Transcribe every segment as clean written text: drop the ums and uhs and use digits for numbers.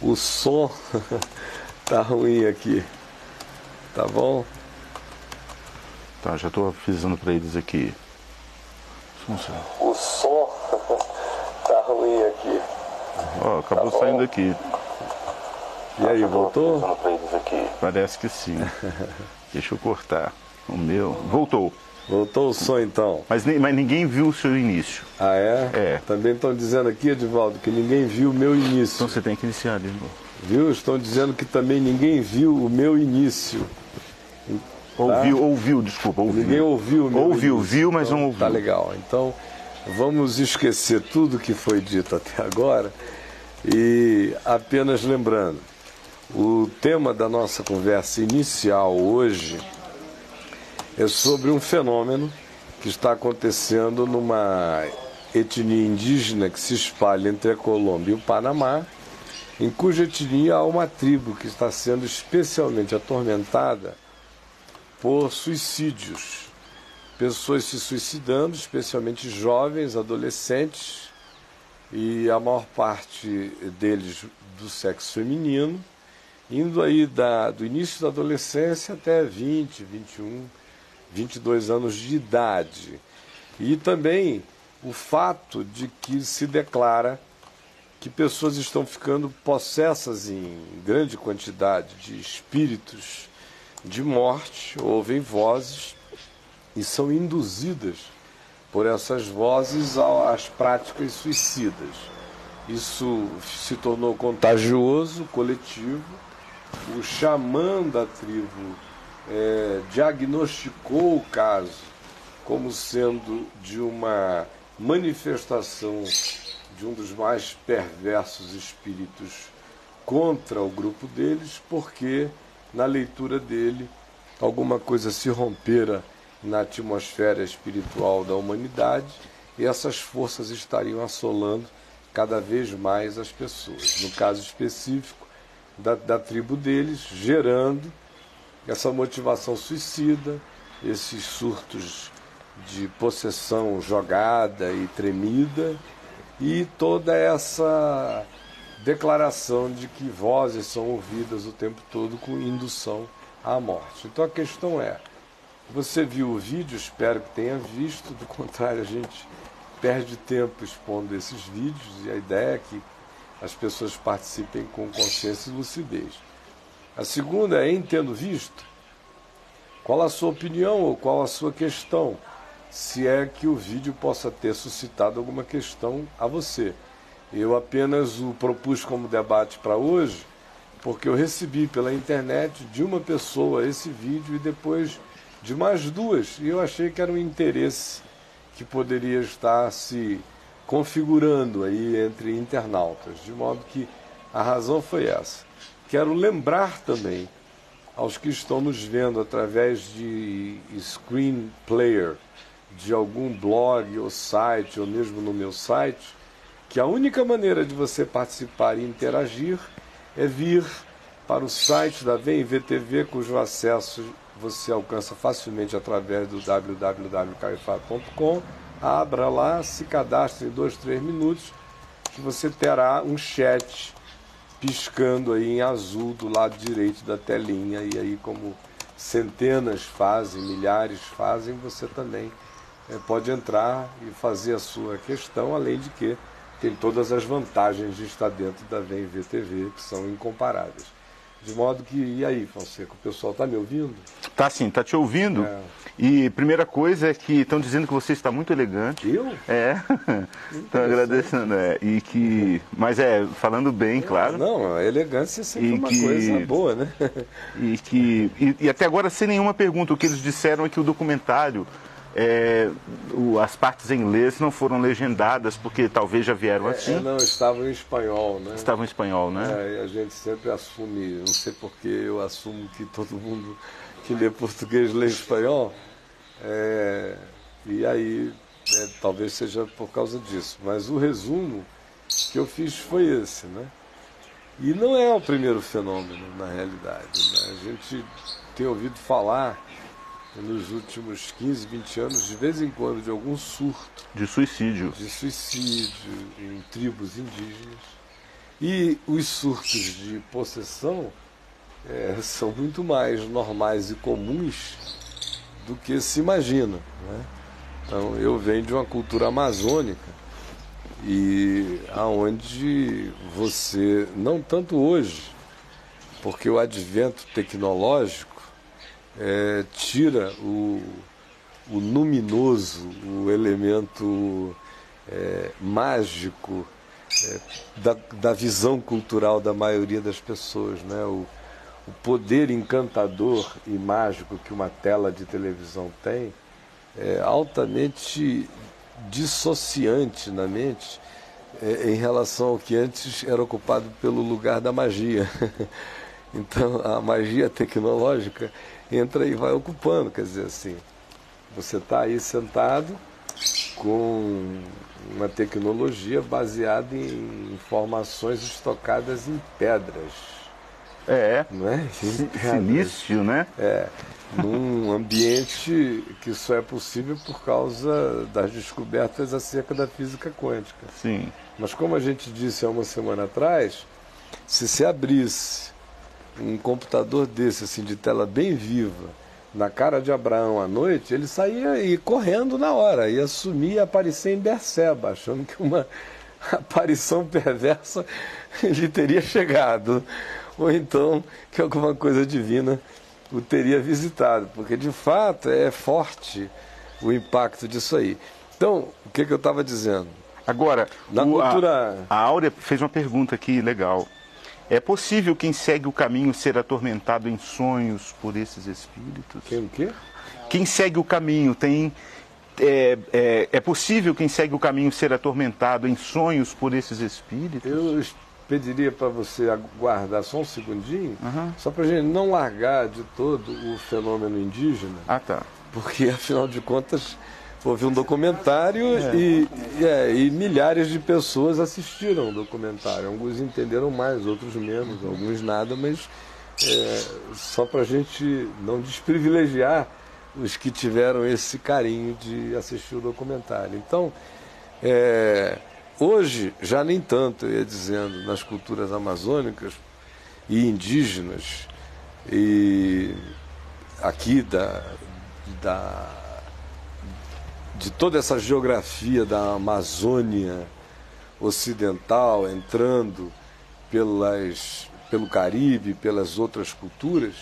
O som tá ruim aqui, tá bom? Tá, já estou avisando para eles aqui. O som tá ruim aqui. Ó, acabou saindo aqui. E aí, voltou? Parece que sim. Deixa eu cortar. O meu. Voltou. Voltou o som então. Mas ninguém viu o seu início. Ah, é? É. Também estão dizendo aqui, Edivaldo, que ninguém viu o meu início. Então você tem que iniciar de novo. Viu? Estão dizendo que também ninguém viu o meu início. Ouviu, desculpa, ouviu. Ninguém ouviu o meu Ouviu, início. viu, mas então, não ouviu. Tá legal. Então, vamos esquecer tudo que foi dito até agora e apenas lembrando, o tema da nossa conversa inicial hoje é sobre um fenômeno que está acontecendo numa etnia indígena que se espalha entre a Colômbia e o Panamá, em cuja etnia há uma tribo que está sendo especialmente atormentada por suicídios. Pessoas se suicidando, especialmente jovens, adolescentes, e a maior parte deles do sexo feminino, indo aí do início da adolescência até 20, 21, 22 anos de idade. E também o fato de que se declara que pessoas estão ficando possessas em grande quantidade de espíritos de morte, ouvem vozes e são induzidas por essas vozes às práticas suicidas. Isso se tornou contagioso, coletivo. O xamã da tribo diagnosticou o caso como sendo de uma manifestação de um dos mais perversos espíritos contra o grupo deles, porque na leitura dele alguma coisa se rompera na atmosfera espiritual da humanidade e essas forças estariam assolando cada vez mais as pessoas. No caso específico da tribo deles, gerando essa motivação suicida, esses surtos de possessão jogada e tremida e toda essa declaração de que vozes são ouvidas o tempo todo com indução à morte. Então a questão é, você viu o vídeo, espero que tenha visto, do contrário a gente perde tempo expondo esses vídeos e a ideia é que as pessoas participem com consciência e lucidez. A segunda é, em tendo visto, qual a sua opinião ou qual a sua questão, se é que o vídeo possa ter suscitado alguma questão a você. Eu apenas o propus como debate para hoje, porque eu recebi pela internet de uma pessoa esse vídeo e depois de mais duas, e eu achei que era um interesse que poderia estar se configurando aí entre internautas, de modo que a razão foi essa. Quero lembrar também aos que estão nos vendo através de screen player, de algum blog ou site, ou mesmo no meu site, que a única maneira de você participar e interagir é vir para o site da VMVTV, cujo acesso você alcança facilmente através do www.caifado.com. Abra lá, se cadastre em 2, 3 minutos, que você terá um chat piscando aí em azul do lado direito da telinha, e aí como centenas fazem, milhares fazem, você também pode entrar e fazer a sua questão, além de que tem todas as vantagens de estar dentro da VMVTV, que são incomparáveis. De modo que, e aí, Fonseca, o pessoal está me ouvindo? Tá sim, tá te ouvindo. E primeira coisa é que estão dizendo que você está muito elegante. Eu? É, estão agradecendo. Mas falando bem, claro. Não, a elegância é sempre uma coisa boa, né? E até agora sem nenhuma pergunta. O que eles disseram é que o documentário, as partes em inglês não foram legendadas, porque talvez já vieram assim. Não, estavam em espanhol, né? Estavam em espanhol, né? E a gente sempre assume, não sei porquê, eu assumo que todo mundo que lê português lê espanhol. E aí, talvez seja por causa disso. Mas o resumo que eu fiz foi esse, né? E não é o primeiro fenômeno, na realidade, né? A gente tem ouvido falar nos últimos 15, 20 anos, de vez em quando, de algum surto. De suicídio. De suicídio em tribos indígenas. E os surtos de possessão são muito mais normais e comuns do que se imagina, né? Então, eu venho de uma cultura amazônica e aonde você, não tanto hoje, porque o advento tecnológico tira o luminoso, o elemento mágico da visão cultural da maioria das pessoas, né? O poder encantador e mágico que uma tela de televisão tem é altamente dissociante na mente em relação ao que antes era ocupado pelo lugar da magia. Então a magia tecnológica entra e vai ocupando, quer dizer assim, você está aí sentado com uma tecnologia baseada em informações estocadas em pedras. Não é? Sinistro, né? Num ambiente que só é possível por causa das descobertas acerca da física quântica. Sim. Mas como a gente disse há uma semana atrás, se se abrisse um computador desse, assim, de tela bem viva, na cara de Abraão à noite, ele saía e correndo na hora, ia sumir e aparecer em Berseba, achando que uma aparição perversa lhe teria chegado. Ou então que alguma coisa divina o teria visitado, porque de fato é forte o impacto disso aí. Então, o que eu estava dizendo? Agora, na cultura... a Áurea fez uma pergunta aqui legal. É possível quem segue o caminho ser atormentado em sonhos por esses espíritos? Quem o quê? Quem segue o caminho tem... É possível quem segue o caminho ser atormentado em sonhos por esses espíritos? Eu pediria para você aguardar só um segundinho, só para a gente não largar de todo o fenômeno indígena. Ah, tá. Porque, afinal de contas, houve um documentário e milhares de pessoas assistiram o documentário. Alguns entenderam mais, outros menos, alguns nada, mas só para a gente não desprivilegiar os que tiveram esse carinho de assistir o documentário. Então, hoje, já nem tanto, eu ia dizendo, nas culturas amazônicas e indígenas, e aqui de toda essa geografia da Amazônia ocidental, entrando pelo Caribe, pelas outras culturas,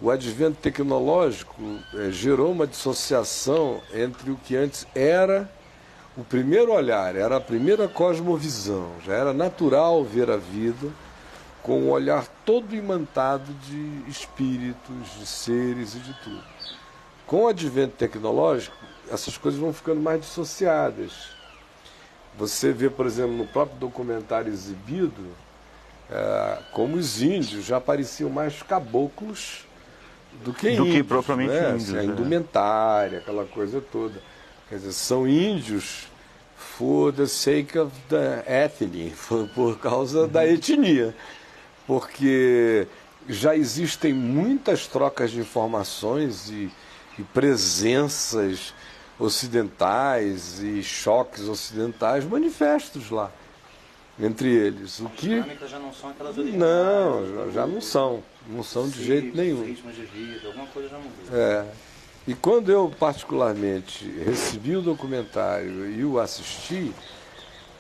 o advento tecnológico gerou uma dissociação entre o que antes era o primeiro olhar, era a primeira cosmovisão, já era natural ver a vida com um olhar todo imantado de espíritos, de seres e de tudo. Com o advento tecnológico, essas coisas vão ficando mais dissociadas. Você vê, por exemplo, no próprio documentário exibido, como os índios já pareciam mais caboclos do que índios. Do que propriamente índios. A indumentária, aquela coisa toda. Quer dizer, são índios for the sake of the ethnic, por causa da etnia. Porque já existem muitas trocas de informações e presenças ocidentais e choques ocidentais manifestos lá entre eles. O que as dinâmicas já não são aquelas originais. Não, já não são. Não são de jeito nenhum. Ritmos de vida, alguma coisa já mudou. E quando eu, particularmente, recebi o documentário e o assisti,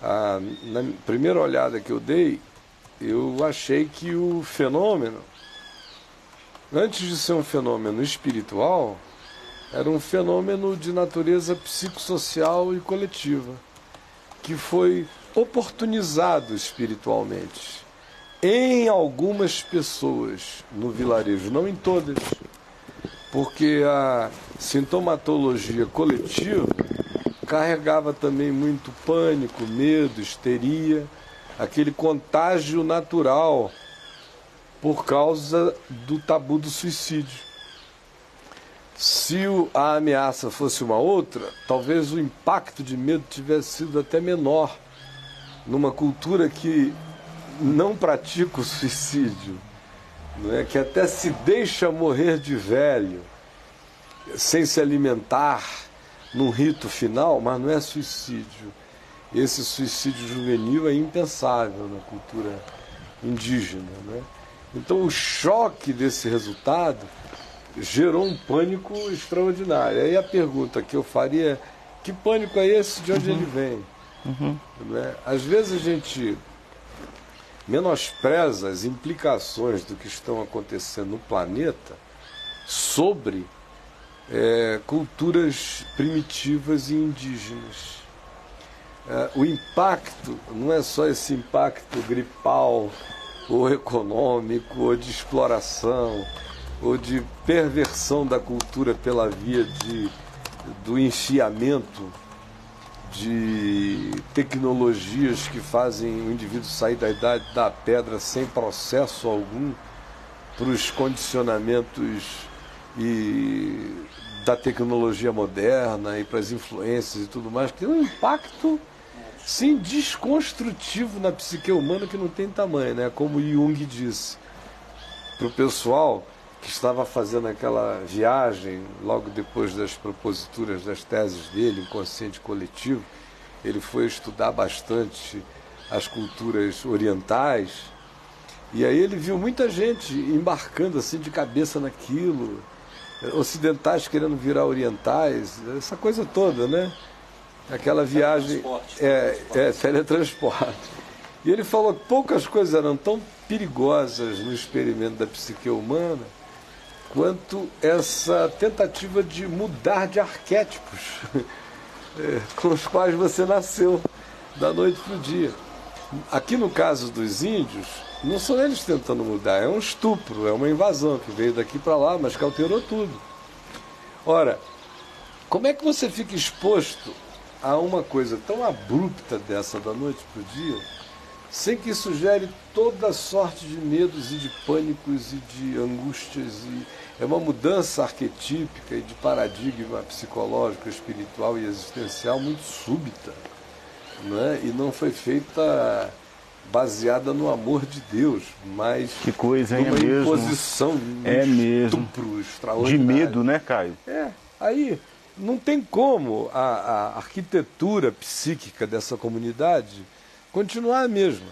na primeira olhada que eu dei, eu achei que o fenômeno, antes de ser um fenômeno espiritual, era um fenômeno de natureza psicossocial e coletiva, que foi oportunizado espiritualmente em algumas pessoas no vilarejo, não em todas, porque a sintomatologia coletiva carregava também muito pânico, medo, histeria, aquele contágio natural por causa do tabu do suicídio. Se a ameaça fosse uma outra, talvez o impacto de medo tivesse sido até menor numa cultura que não pratica o suicídio, não é? Que até se deixa morrer de velho, sem se alimentar num rito final, mas não é suicídio. esse suicídio juvenil é impensável na cultura indígena, né? Então o choque desse resultado gerou um pânico extraordinário. Aí a pergunta que eu faria é: que pânico é esse? De onde ele vem? Né? Às vezes a gente menospreza as implicações do que estão acontecendo no planeta sobre culturas primitivas e indígenas. O impacto não é só esse impacto gripal, ou econômico, ou de exploração, ou de perversão da cultura pela via do enfiamento de tecnologias que fazem o indivíduo sair da idade da pedra sem processo algum para os condicionamentos da tecnologia moderna e para as influências e tudo mais, que tem um impacto, sim, desconstrutivo na psique humana que não tem tamanho, né? Como Jung disse para o pessoal que estava fazendo aquela viagem logo depois das proposituras das teses dele, inconsciente coletivo. Ele foi estudar bastante as culturas orientais e aí ele viu muita gente embarcando assim de cabeça naquilo, ocidentais querendo virar orientais, essa coisa toda, né? Aquela viagem teletransporte. E ele falou que poucas coisas eram tão perigosas no experimento da psique humana quanto essa tentativa de mudar de arquétipos com os quais você nasceu da noite para o dia. Aqui no caso dos índios, não são eles tentando mudar, é um estupro, é uma invasão que veio daqui para lá, mas que alterou tudo. Ora, como é que você fica exposto a uma coisa tão abrupta dessa da noite para o dia, sem que isso gere toda sorte de medos e de pânicos e de angústias? É uma mudança arquetípica e de paradigma psicológico, espiritual e existencial muito súbita, né? E não foi feita baseada no amor de Deus, mas que coisa, numa mesmo. imposição, estupro extraordinário. De medo, né, Caio? Aí não tem como a arquitetura psíquica dessa comunidade continuar a mesma.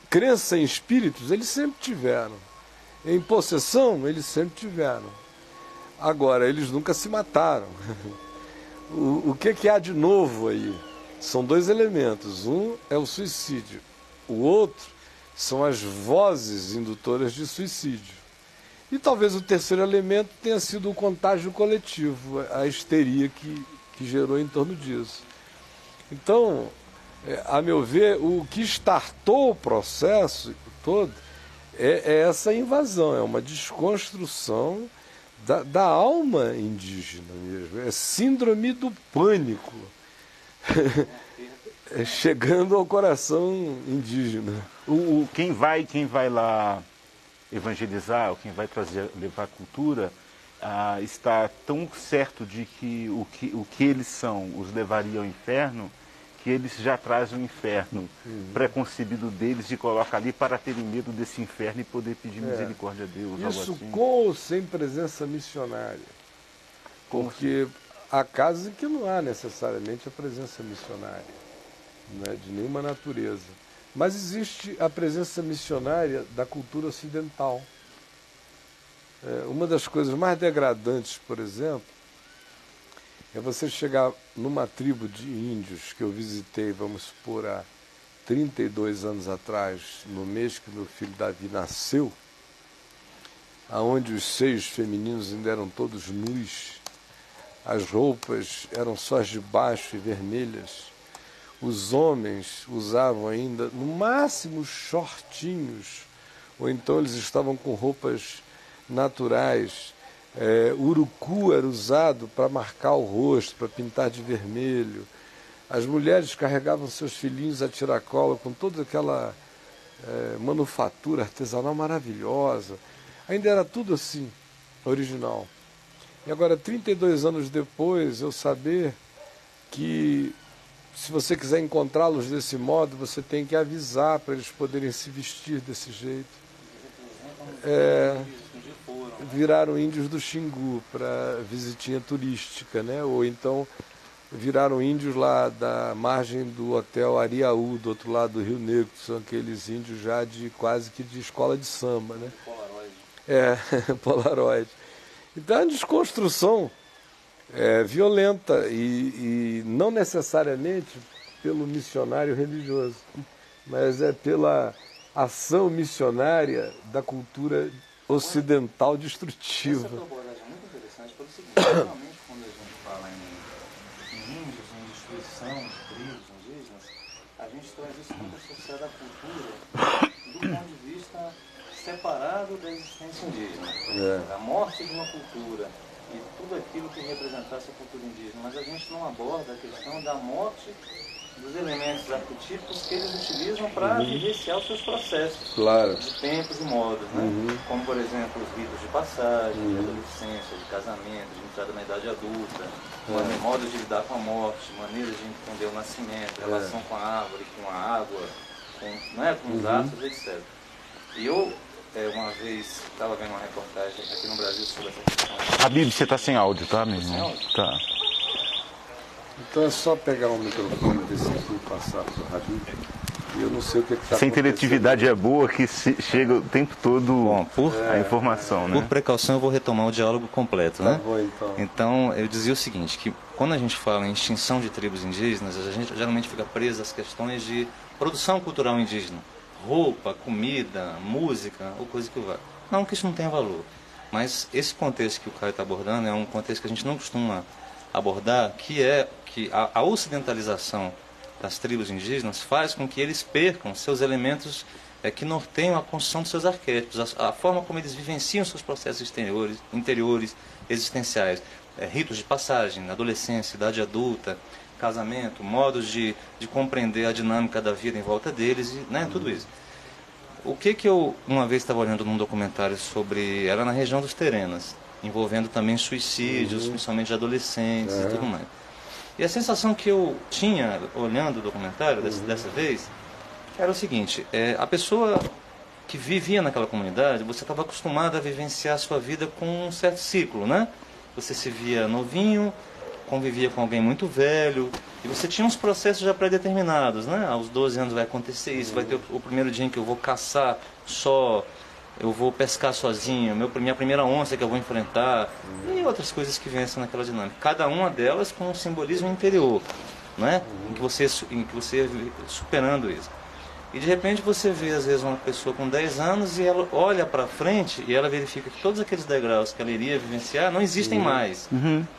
Crença em espíritos, eles sempre tiveram. Em possessão, eles sempre tiveram. Agora, eles nunca se mataram. O que há de novo aí? São dois elementos. Um é o suicídio. O outro são as vozes indutoras de suicídio. E talvez o terceiro elemento tenha sido o contágio coletivo, a histeria que gerou em torno disso. Então, a meu ver, o que startou o processo todo é essa invasão, é uma desconstrução da alma indígena mesmo, é síndrome do pânico chegando ao coração indígena. Quem vai lá evangelizar, ou quem vai levar cultura, está tão certo de que o que eles são os levaria ao inferno, que eles já trazem o inferno preconcebido deles e colocam ali para terem medo desse inferno e poder pedir misericórdia a Deus. Isso algo assim. Com ou sem presença missionária. Porque há casos em que não há necessariamente a presença missionária, não é de nenhuma natureza. Mas existe a presença missionária da cultura ocidental. Uma das coisas mais degradantes, por exemplo, é você chegar numa tribo de índios que eu visitei, vamos supor, há 32 anos atrás, no mês que meu filho Davi nasceu, aonde os seios femininos ainda eram todos nus, as roupas eram só as de baixo e vermelhas, os homens usavam ainda, no máximo, shortinhos, ou então eles estavam com roupas naturais. Urucu era usado para marcar o rosto, para pintar de vermelho. As mulheres carregavam seus filhinhos a tiracolo com toda aquela manufatura artesanal maravilhosa. Ainda era tudo assim, original. E agora, 32 anos depois, eu saber que se você quiser encontrá-los desse modo, você tem que avisar para eles poderem se vestir desse jeito. Viraram índios do Xingu para visitinha turística, né? Ou então viraram índios lá da margem do Hotel Ariaú, do outro lado do Rio Negro, que são aqueles índios já de quase que de escola de samba, né? Polaroid. Polaroid. Então é uma desconstrução violenta e não necessariamente pelo missionário religioso, mas é pela ação missionária da cultura ocidental destrutiva. Essa abordagem é muito interessante pelo seguinte, geralmente quando a gente fala em índios, em destruição de tribos indígenas, a gente traz isso muito associado à cultura do ponto de vista separado da existência indígena. A morte de uma cultura e tudo aquilo que representasse a cultura indígena, mas a gente não aborda a questão da morte dos elementos arquetípicos que eles utilizam para vivenciar os seus processos de tempos e modos, né? Como, por exemplo, os ritos de passagem, de adolescência, de casamento, de entrada na idade adulta, modos de lidar com a morte, maneiras de entender o nascimento, relação com a árvore, com a água, com os astros, etc. E eu, uma vez, estava vendo uma reportagem aqui no Brasil sobre essa questão. Habib, você está sem áudio, tá, meu irmão? Sem áudio? Tá. Então é só pegar um microfone desse aqui e passar para o Habib. E eu não sei o que está acontecendo. Essa interatividade é boa que chega o tempo todo a informação, né? Por precaução eu vou retomar o diálogo completo, né? Tá bom, então. Então eu dizia o seguinte, que quando a gente fala em extinção de tribos indígenas, a gente geralmente fica preso às questões de produção cultural indígena. Roupa, comida, música, ou coisa que vá. Não que isso não tenha valor, mas esse contexto que o Caio está abordando é um contexto que a gente não costuma abordar, que é que a ocidentalização das tribos indígenas faz com que eles percam seus elementos que norteiam a construção dos seus arquétipos, a forma como eles vivenciam seus processos interiores existenciais, ritos de passagem, na adolescência, idade adulta, casamento, modos de compreender a dinâmica da vida em volta deles, tudo isso. O que eu uma vez estava olhando num documentário sobre, era na região dos Terenas, envolvendo também suicídios, principalmente de adolescentes e tudo mais. E a sensação que eu tinha olhando o documentário dessa vez era o seguinte, a pessoa que vivia naquela comunidade, você estava acostumado a vivenciar a sua vida com um certo ciclo, né? Você se via novinho, convivia com alguém muito velho, e você tinha uns processos já pré-determinados, né? Aos 12 anos vai acontecer isso, vai ter o primeiro dia em que eu vou caçar só, eu vou pescar sozinho, minha primeira onça que eu vou enfrentar, e outras coisas que vencem naquela dinâmica. Cada uma delas com um simbolismo interior, né? Em que você superando isso. E de repente você vê às vezes uma pessoa com 10 anos e ela olha para frente e ela verifica que todos aqueles degraus que ela iria vivenciar não existem mais.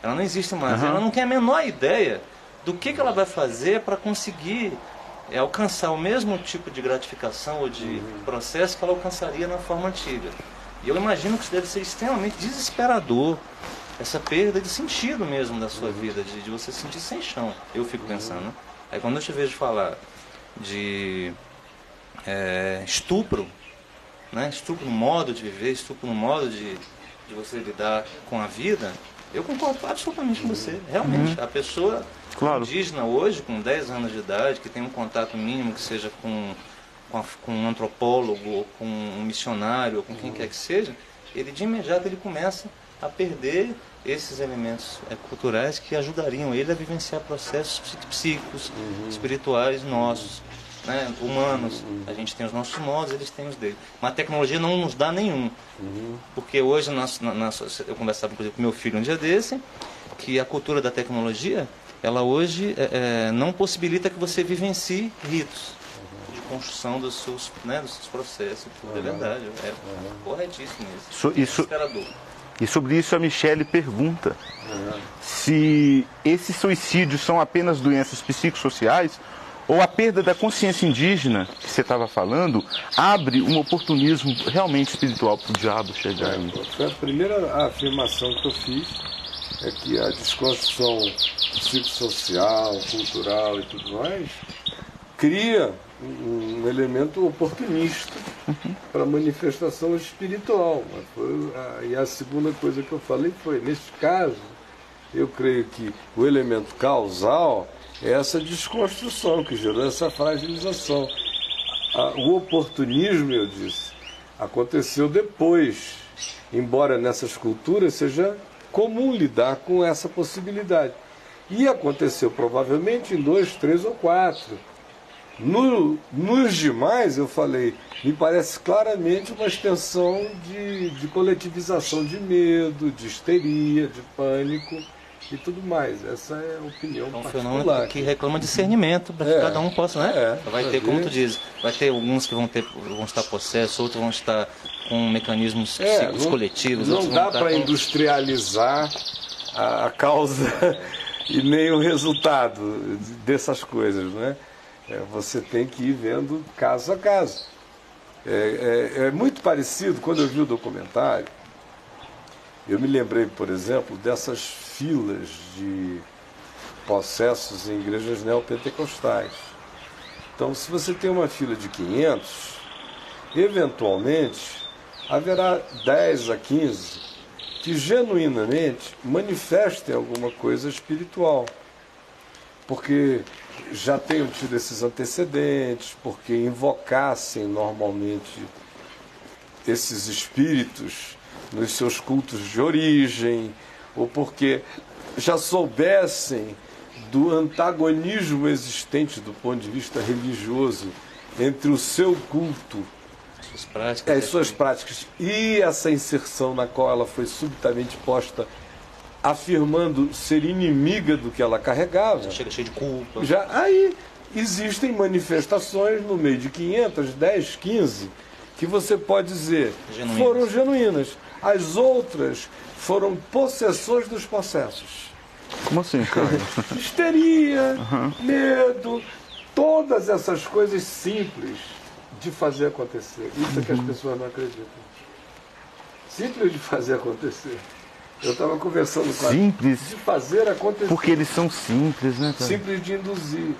Ela não existe mais. Ela não tem a menor ideia do que ela vai fazer para conseguir alcançar o mesmo tipo de gratificação ou de processo que ela alcançaria na forma antiga. E eu imagino que isso deve ser extremamente desesperador, essa perda de sentido mesmo da sua vida, de você se sentir sem chão, eu fico pensando. Né? Aí quando eu te vejo falar de estupro, né? Estupro no modo de viver, estupro no modo de você lidar com a vida, eu concordo absolutamente com você. Realmente, a pessoa indígena hoje, com 10 anos de idade, que tem um contato mínimo, que seja com um antropólogo, ou com um missionário, ou com quem quer que seja, ele de imediato ele começa a perder esses elementos culturais que ajudariam ele a vivenciar processos psíquicos, espirituais nossos. Né, humanos, a gente tem os nossos modos, eles têm os deles. Mas a tecnologia não nos dá nenhum. Porque hoje, eu conversava inclusive com meu filho um dia desse, que a cultura da tecnologia, ela hoje não possibilita que você vivencie ritos de construção dos seus processos. É verdade, corretíssimo isso. E sobre isso a Michele pergunta se esses suicídios são apenas doenças psicossociais ou a perda da consciência indígena, que você estava falando, abre um oportunismo realmente espiritual para o diabo chegar aí. Foi a primeira afirmação que eu fiz, é que a desconstrução psicossocial, cultural e tudo mais, cria um elemento oportunista para a manifestação espiritual. E a segunda coisa que eu falei foi, neste caso, eu creio que o elemento causal é essa desconstrução que gerou essa fragilização. O oportunismo, eu disse, aconteceu depois, embora nessas culturas seja comum lidar com essa possibilidade. E aconteceu provavelmente em 2, 3 ou 4. Nos demais, eu falei, me parece claramente uma extensão de coletivização de medo, de histeria, de pânico e tudo mais. Essa é a opinião É um particular. fenômeno que reclama discernimento para que cada um possa, né? Vai ter, como tu diz, vai ter alguns que vão estar possessos, outros vão estar com mecanismos psíquicos coletivos. Não dá para industrializar a causa e nem o resultado dessas coisas, né? Você tem que ir vendo caso a caso. É muito parecido, quando eu vi o documentário, eu me lembrei, por exemplo, dessas filas de possessos em igrejas neopentecostais. Então, se você tem uma fila de 500, eventualmente haverá 10 a 15 que genuinamente manifestem alguma coisa espiritual. Porque já tenham tido esses antecedentes, porque invocassem normalmente esses espíritos nos seus cultos de origem, ou porque já soubessem do antagonismo existente do ponto de vista religioso entre o seu culto, as suas práticas e essa inserção na qual ela foi subitamente posta, afirmando ser inimiga do que ela carregava. Já chega cheio de culpa. Aí existem manifestações no meio de 500, 10, 15, que você pode dizer foram genuínas. As outras foram possessões dos possessos. Como assim, cara? Histeria, medo, todas essas coisas simples de fazer acontecer. Isso é que as pessoas não acreditam. Simples de fazer acontecer. Eu estava conversando com simples de fazer acontecer. Porque eles são simples, né, cara? Simples de induzir.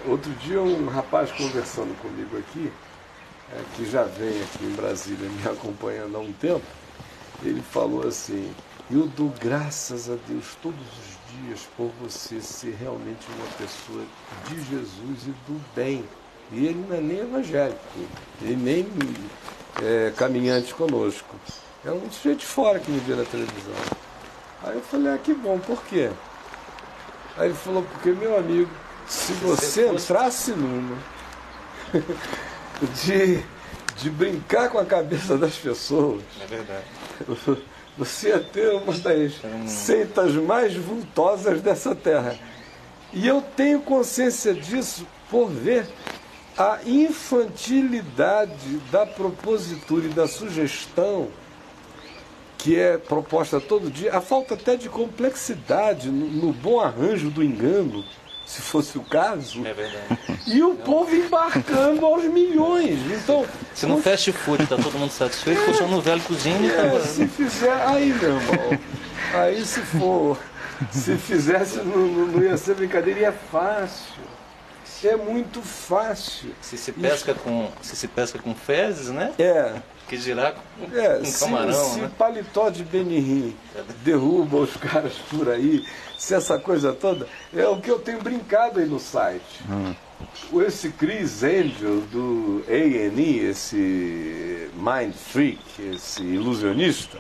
Outro dia um rapaz conversando comigo aqui, que já vem aqui em Brasília me acompanhando há um tempo, ele falou assim: eu dou graças a Deus todos os dias por você ser realmente uma pessoa de Jesus e do bem. E ele não é nem evangélico, ele nem caminhante conosco. É um sujeito de fora que me vê na televisão. Aí eu falei, que bom, por quê? Aí ele falou, porque, meu amigo, se você entrasse numa de brincar com a cabeça das pessoas, é verdade, você ia ter uma das seitas mais vultosas dessa terra. E eu tenho consciência disso por ver a infantilidade da propositura e da sugestão que é proposta todo dia, a falta até de complexidade no bom arranjo do engano, se fosse o caso. É verdade. E o povo embarcando aos milhões. Então, se no fast food está todo mundo satisfeito, funciona no velho cozinha. Se fizer, aí, meu irmão, aí se fizesse, não ia ser brincadeira, e é fácil. É muito fácil. Se se pesca com fezes, né? Que dirá com camarão, se né? Paletó de Benihim derruba os caras por aí, se essa coisa toda, é o que eu tenho brincado aí no site. Esse Chris Angel do A&E, esse mind freak, esse ilusionista,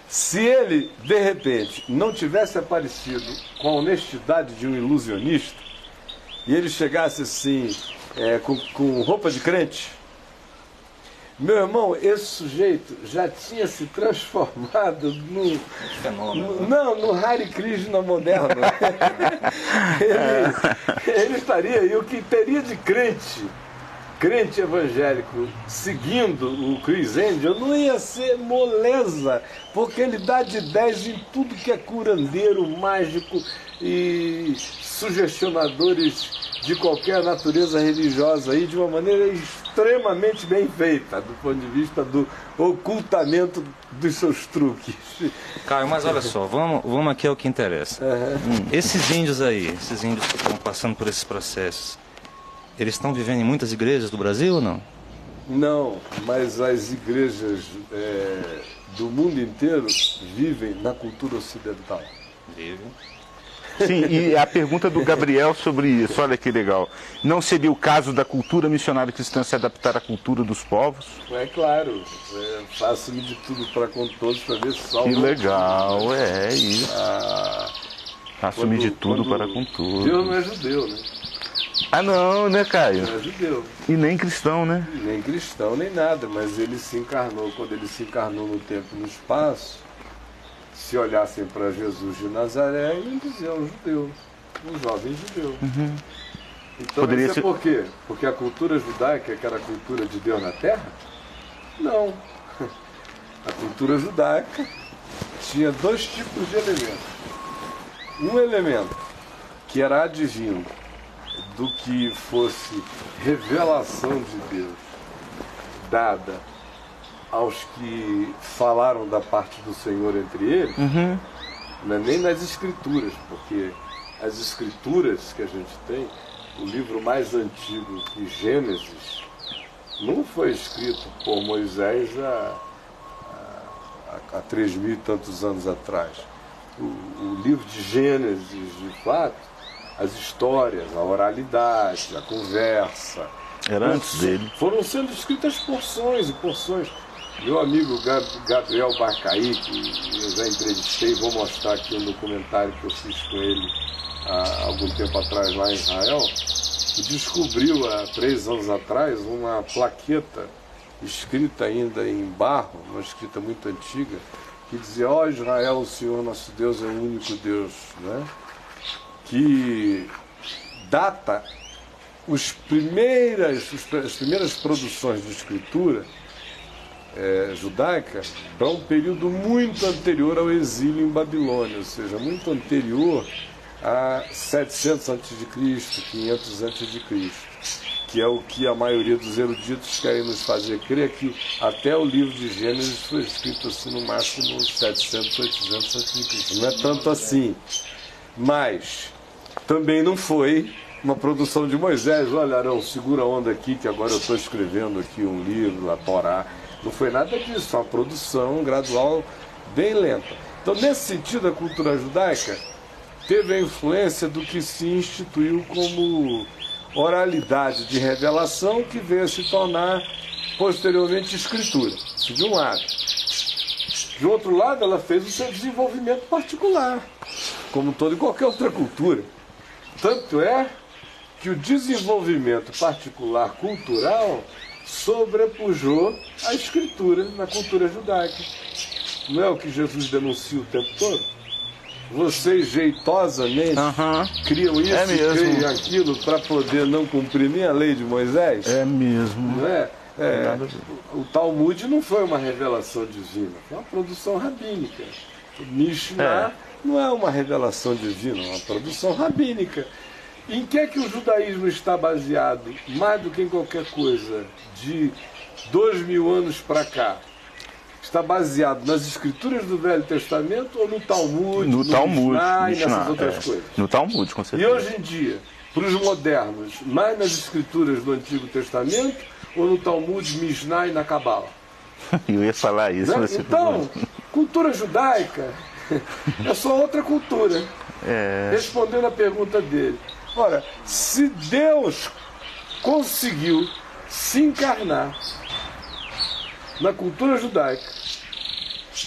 se ele, de repente, não tivesse aparecido com a honestidade de um ilusionista, e ele chegasse assim, com roupa de crente, meu irmão, esse sujeito já tinha se transformado no Hare Krishna moderno. ele estaria, e o que teria de crente evangélico seguindo o Chris Angel não ia ser moleza, porque ele dá de 10 em tudo que é curandeiro, mágico e sugestionadores de qualquer natureza religiosa aí, de uma maneira extremamente bem feita, do ponto de vista do ocultamento dos seus truques. Caio, mas olha só, vamos aqui ao que interessa. Esses índios que estão passando por esses processos, eles estão vivendo em muitas igrejas do Brasil ou não? Não, mas as igrejas do mundo inteiro vivem na cultura ocidental. Vivem. Sim, e a pergunta do Gabriel sobre isso, olha que legal. Não seria o caso da cultura missionária cristã se adaptar à cultura dos povos? É claro, faço-me de tudo para com todos para ver se salvo. Que legal, isso. Assumir de tudo para com tudo. Deus não é judeu, né? Ah, não, né, Caio? Não é judeu. E nem cristão, né? Nem cristão, nem nada, mas ele se encarnou. Quando ele se encarnou no tempo e no espaço, se olhassem para Jesus de Nazaré, iam dizer um judeu, um jovem judeu. Então, Poderia isso ser... é por quê? Porque a cultura judaica, que era a cultura de Deus na Terra? Não. A cultura judaica tinha dois tipos de elementos. Um elemento que era advindo do que fosse revelação de Deus dada aos que falaram da parte do Senhor entre eles, não é nem nas escrituras, porque as escrituras que a gente tem, o livro mais antigo que Gênesis, não foi escrito por Moisés há 3.000 e tantos anos atrás. O livro de Gênesis, de fato, as histórias, a oralidade, a conversa, Era antes dele. foram sendo escritas porções e porções. Meu amigo Gabriel Barcaí, que eu já entrevistei, vou mostrar aqui um documentário que eu fiz com ele há algum tempo atrás lá em Israel, descobriu há 3 anos atrás uma plaqueta escrita ainda em barro, uma escrita muito antiga, que dizia: ó Israel, o Senhor nosso Deus é o único Deus, né? Que data as primeiras produções de escritura judaica para um período muito anterior ao exílio em Babilônia, ou seja, muito anterior a 700 a.C., 500 a.C., que é o que a maioria dos eruditos querem nos fazer crer, que até o livro de Gênesis foi escrito assim no máximo 700, 800 a.C. Não é tanto assim, mas também não foi uma produção de Moisés. Olha, Arão, segura a onda aqui, que agora eu estou escrevendo aqui um livro, a Torá. Não foi nada disso, foi uma produção gradual, bem lenta. Então, nesse sentido, a cultura judaica teve a influência do que se instituiu como oralidade de revelação, que veio a se tornar posteriormente escritura. Isso de um lado. De outro lado, ela fez o seu desenvolvimento particular, como toda e qualquer outra cultura. Tanto é que o desenvolvimento particular cultural sobrepujou a escritura na cultura judaica. Não é o que Jesus denuncia o tempo todo? Vocês jeitosamente criam isso e criam aquilo para poder não cumprir nem a lei de Moisés? É mesmo. Não é? O Talmud não foi uma revelação divina, foi uma produção rabínica. O Mishnah não é uma revelação divina, é uma produção rabínica. Em que é que o judaísmo está baseado, mais do que em qualquer coisa, de 2000 anos para cá? Está baseado nas escrituras do Velho Testamento ou no Talmud, no Talmud, Mishnah e nessas outras coisas? No Talmud, com certeza. E hoje em dia, para os modernos, mais nas escrituras do Antigo Testamento ou no Talmud, Mishnah e na Cabala? Eu ia falar isso. Né? Então, cultura judaica é só outra cultura. Respondendo a pergunta dele. Ora, se Deus conseguiu se encarnar na cultura judaica,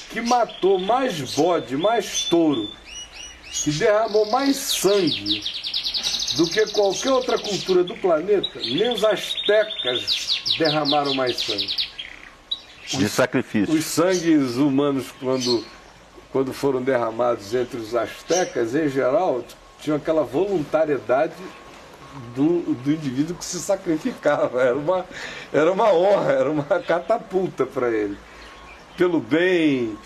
que matou mais bode, mais touro, que derramou mais sangue do que qualquer outra cultura do planeta, nem os astecas derramaram mais sangue. De sacrifício. Os sangues humanos, quando foram derramados entre os astecas, em geral, tinham aquela voluntariedade do indivíduo que se sacrificava. Era uma honra, era uma catapulta para ele. Pelo bem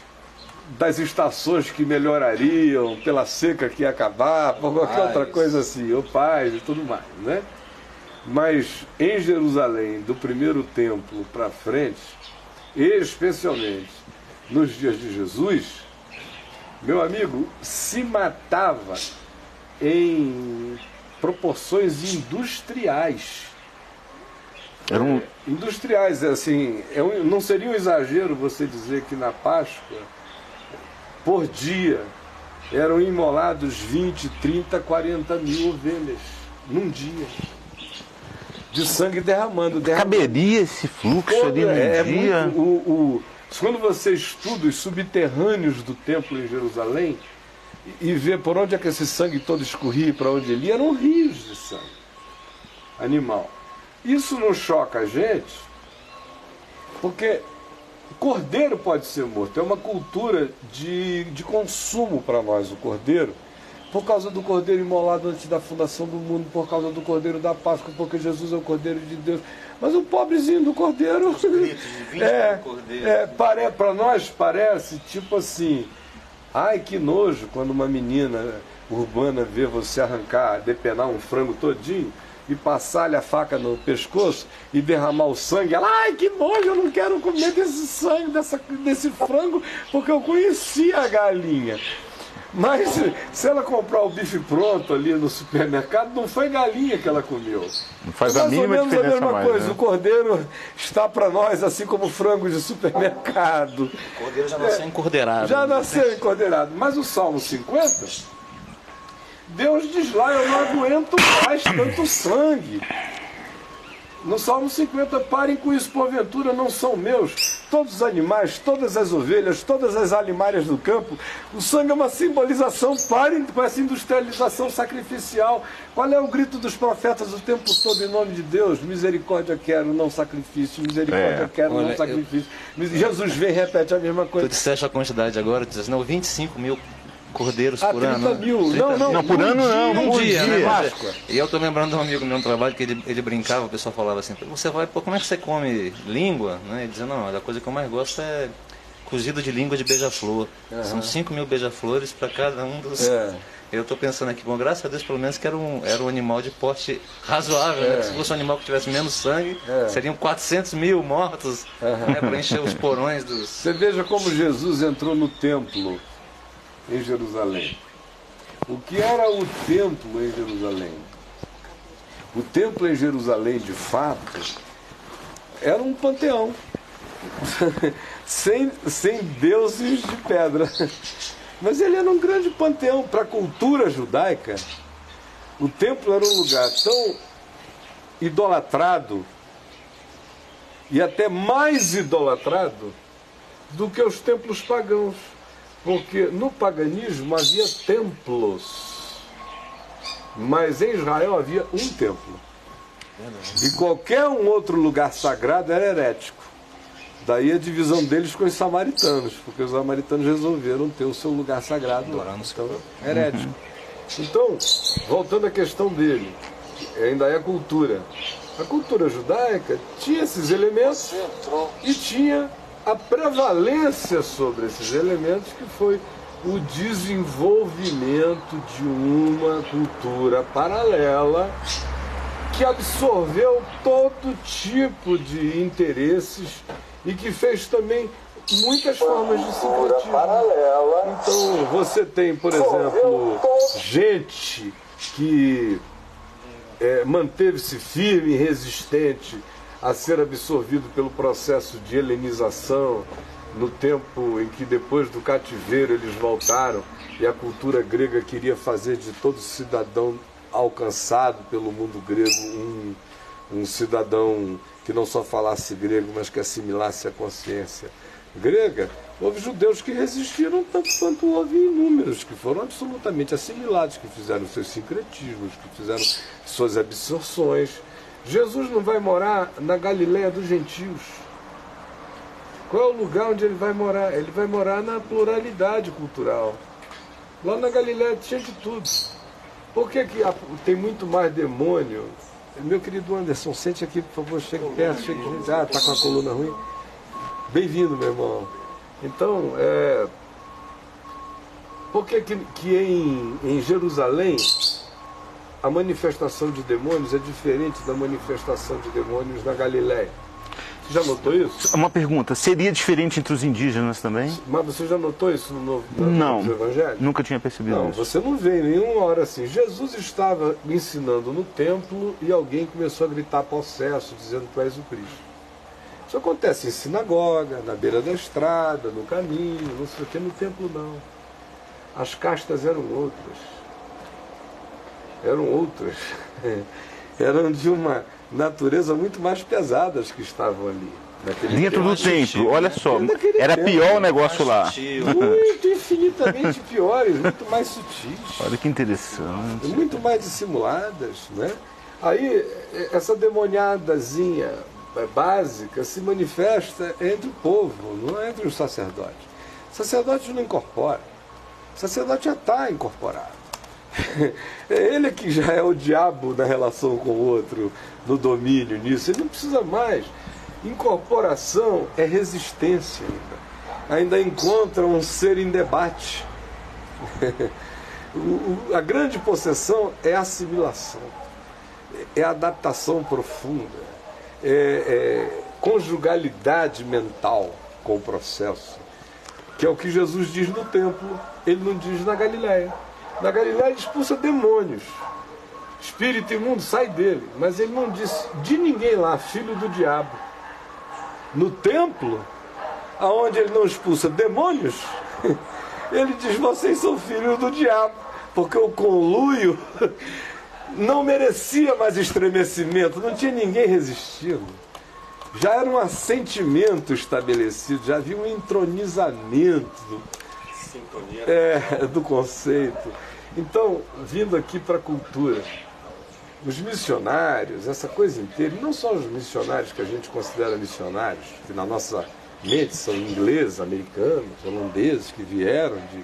das estações que melhorariam, pela seca que ia acabar, por qualquer outra coisa assim, ou paz e tudo mais, né? Mas em Jerusalém, do primeiro templo para frente, especialmente nos dias de Jesus, meu amigo, se matava em proporções industriais. Industriais, assim, não seria um exagero você dizer que na Páscoa, por dia, eram imolados 20, 30, 40 mil ovelhas, num dia, de sangue derramando. Caberia esse fluxo ali num dia? Quando você estuda os subterrâneos do templo em Jerusalém, e ver por onde é que esse sangue todo escorria e para onde ele ia, eram rios de sangue animal. Isso não choca a gente, porque cordeiro pode ser morto. É uma cultura de consumo para nós, o cordeiro, por causa do cordeiro imolado antes da fundação do mundo, por causa do cordeiro da Páscoa, porque Jesus é o cordeiro de Deus. Mas o pobrezinho do cordeiro... Os gritos de 20 cordeiro. Para nós parece tipo assim... Ai, que nojo quando uma menina urbana vê você depenar um frango todinho e passar-lhe a faca no pescoço e derramar o sangue. Ela, ai, que nojo, eu não quero comer desse sangue, desse frango, porque eu conhecia a galinha. Mas se ela comprar o bife pronto ali no supermercado, não foi galinha que ela comeu. Não faz a mínima diferença mais ou menos a mesma coisa. Né? O cordeiro está para nós, assim como o frango de supermercado. O cordeiro já nasceu encordeirado. Já nasceu encordeirado. Mas o Salmo 50, Deus diz lá, eu não aguento mais tanto sangue. No Salmo 50, parem com isso, porventura não são meus. Todos os animais, todas as ovelhas, todas as alimárias do campo. O sangue é uma simbolização, parem com essa industrialização sacrificial. Qual é o grito dos profetas o tempo todo em nome de Deus? Misericórdia quero, não sacrifício. Misericórdia quero, não sacrifício. Jesus vem e repete a mesma coisa. Tu disseste a quantidade agora, tu disseste, não, 25 mil cordeiros por 30 ano. mil. Não, por ano não. Num dia, né? Páscoa. E eu tô lembrando de um amigo meu no trabalho que ele brincava, o pessoal falava assim, você vai, pô, como é que você come língua? Né? Ele dizia, não, a coisa que eu mais gosto é cozido de língua de beija-flor. São 5 mil beija-flores para cada um dos... Eu estou pensando aqui, bom, graças a Deus, pelo menos que era um animal de porte razoável, né? Se fosse um animal que tivesse menos sangue, seriam 400 mil mortos, né? Para encher os porões dos... Você veja como Jesus entrou no templo em Jerusalém. O que era o templo em Jerusalém? O templo em Jerusalém, de fato, era um panteão. sem deuses de pedra. Mas ele era um grande panteão. Para a cultura judaica, o templo era um lugar tão idolatrado e até mais idolatrado do que os templos pagãos. Porque no paganismo havia templos, mas em Israel havia um templo. E qualquer um outro lugar sagrado era herético. Daí a divisão deles com os samaritanos, porque os samaritanos resolveram ter o seu lugar sagrado lá. Então, herético. Então, voltando à questão dele, ainda é a cultura. A cultura judaica tinha esses elementos e tinha a prevalência sobre esses elementos, que foi o desenvolvimento de uma cultura paralela que absorveu todo tipo de interesses e que fez também muitas formas de sincretismo. Então, você tem, por exemplo, gente que manteve-se firme e resistente a ser absorvido pelo processo de helenização, no tempo em que depois do cativeiro eles voltaram e a cultura grega queria fazer de todo cidadão alcançado pelo mundo grego um cidadão que não só falasse grego, mas que assimilasse a consciência grega. Houve judeus que resistiram tanto quanto houve inúmeros que foram absolutamente assimilados, que fizeram seus sincretismos, que fizeram suas absorções. Jesus não vai morar na Galileia dos gentios. Qual é o lugar onde ele vai morar? Ele vai morar na pluralidade cultural. Lá na Galileia tinha de tudo. Por que tem muito mais demônio? Meu querido Anderson, sente aqui, por favor, chegue perto, chegue. Ah, tá com a coluna ruim? Bem-vindo, meu irmão. Então, por que em Jerusalém a manifestação de demônios é diferente da manifestação de demônios na Galileia? Você já notou isso? Uma pergunta, seria diferente entre os indígenas também? Mas você já notou isso no Não, Evangelho? Nunca tinha percebido Não, isso. você não vê em nenhuma hora assim. Jesus estava ensinando no templo e alguém começou a gritar possesso, dizendo que tu és o Cristo. Isso acontece em sinagoga, na beira da estrada, no caminho, não sei o que, no templo não. As castas eram outras. Eram de uma natureza muito mais pesada as que estavam ali. Dentro do templo, olha só, Naquele era tempo, pior o negócio lá. Muito infinitamente piores, muito mais sutis. Olha que interessante. Muito mais dissimuladas, né? Aí, essa demoniadazinha básica se manifesta entre o povo, não é entre os sacerdotes. O sacerdote não incorpora. O sacerdote já está incorporado. É ele que já é o diabo na relação com o outro, no domínio, nisso. Ele não precisa mais. Incorporação é resistência ainda encontra um ser em debate. A grande possessão é assimilação, é adaptação profunda, é conjugalidade mental com o processo, que é o que Jesus diz no templo. Ele não diz na Galileia. Na Galileia ele expulsa demônios, espírito imundo sai dele, mas ele não disse de ninguém lá, filho do diabo. No templo, aonde ele não expulsa demônios, ele diz: vocês são filhos do diabo, porque o conluio não merecia mais estremecimento, não tinha ninguém resistindo. Já era um assentimento estabelecido, já havia um entronizamento do conceito. Então, vindo aqui para a cultura, os missionários, essa coisa inteira, e não só os missionários que a gente considera missionários, que na nossa mente são ingleses, americanos, holandeses, que vieram de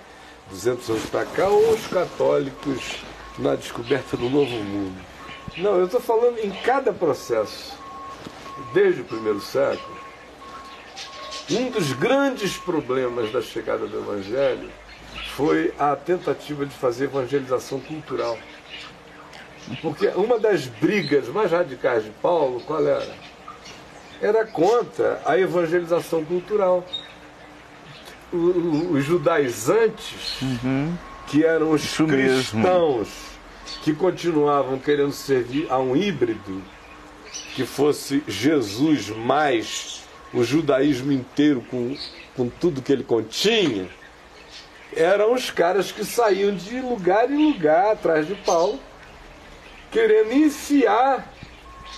200 anos para cá, ou os católicos na descoberta do Novo Mundo. Não, eu estou falando em cada processo, desde o primeiro século. Um dos grandes problemas da chegada do Evangelho foi a tentativa de fazer evangelização cultural. Porque uma das brigas mais radicais de Paulo, qual era? Era contra a evangelização cultural. Os judaizantes, que eram os cristãos, que continuavam querendo servir a um híbrido, que fosse Jesus mais o judaísmo inteiro com tudo que ele continha, eram os caras que saíam de lugar em lugar atrás de Paulo, querendo enfiar,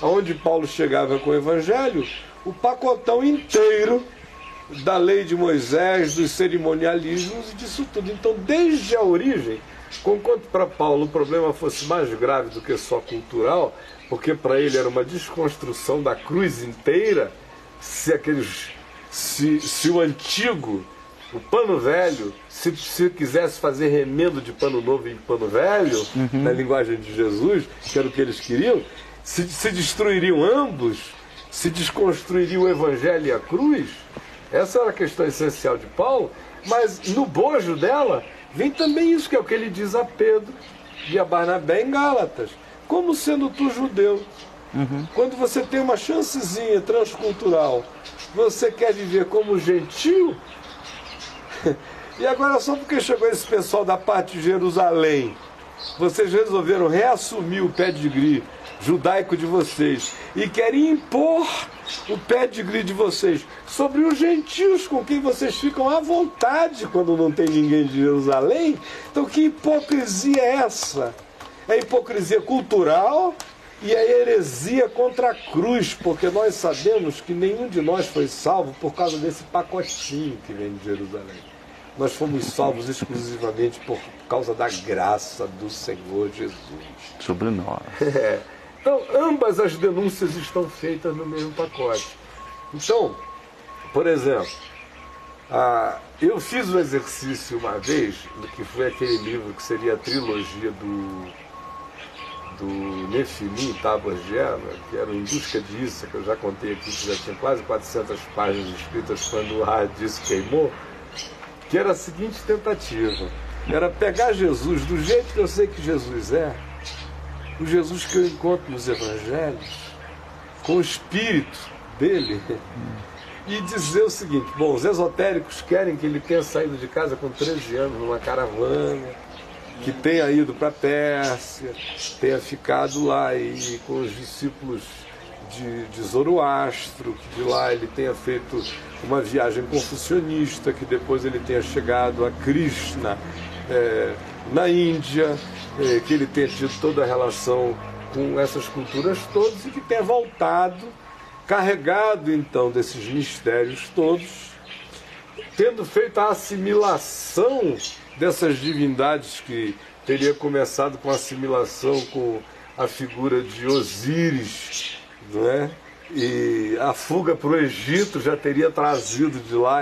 aonde Paulo chegava com o Evangelho, o pacotão inteiro da lei de Moisés, dos cerimonialismos e disso tudo. Então, desde a origem, conquanto para Paulo o problema fosse mais grave do que só cultural, porque para ele era uma desconstrução da cruz inteira, se o antigo, o pano velho, se quisesse fazer remendo de pano novo em pano velho, na linguagem de Jesus, que era o que eles queriam, se destruiriam ambos, se desconstruiria o Evangelho e a cruz. Essa era a questão essencial de Paulo, mas no bojo dela vem também isso, que é o que ele diz a Pedro e a Barnabé em Gálatas: como sendo tu judeu, quando você tem uma chancezinha transcultural, você quer viver como gentio? E agora, só porque chegou esse pessoal da parte de Jerusalém, vocês resolveram reassumir o pedigree judaico de vocês e querem impor o pedigree de vocês sobre os gentios com quem vocês ficam à vontade quando não tem ninguém de Jerusalém? Então, que hipocrisia é essa? É hipocrisia cultural e é heresia contra a cruz, porque nós sabemos que nenhum de nós foi salvo por causa desse pacotinho que vem de Jerusalém. Nós fomos salvos exclusivamente por causa da graça do Senhor Jesus. Sobre nós. Então, ambas as denúncias estão feitas no mesmo pacote. Então, por exemplo, eu fiz um exercício uma vez, que foi aquele livro que seria a trilogia do Nefilim, Tábuas de Eva, que era Em Busca de Issa, que eu já contei aqui, que já tinha quase 400 páginas escritas quando o hard disk queimou, que era a seguinte tentativa: era pegar Jesus do jeito que eu sei que Jesus é, o Jesus que eu encontro nos evangelhos, com o espírito dele, e dizer o seguinte: bom, os esotéricos querem que ele tenha saído de casa com 13 anos numa caravana, que tenha ido para a Pérsia, tenha ficado lá e com os discípulos de Zoroastro, que de lá ele tenha feito uma viagem confucionista, que depois ele tenha chegado a Krishna na Índia, que ele tenha tido toda a relação com essas culturas todas e que tenha voltado carregado então desses mistérios todos, tendo feito a assimilação dessas divindades, que teria começado com a assimilação com a figura de Osíris, não é? E a fuga para o Egito já teria trazido de lá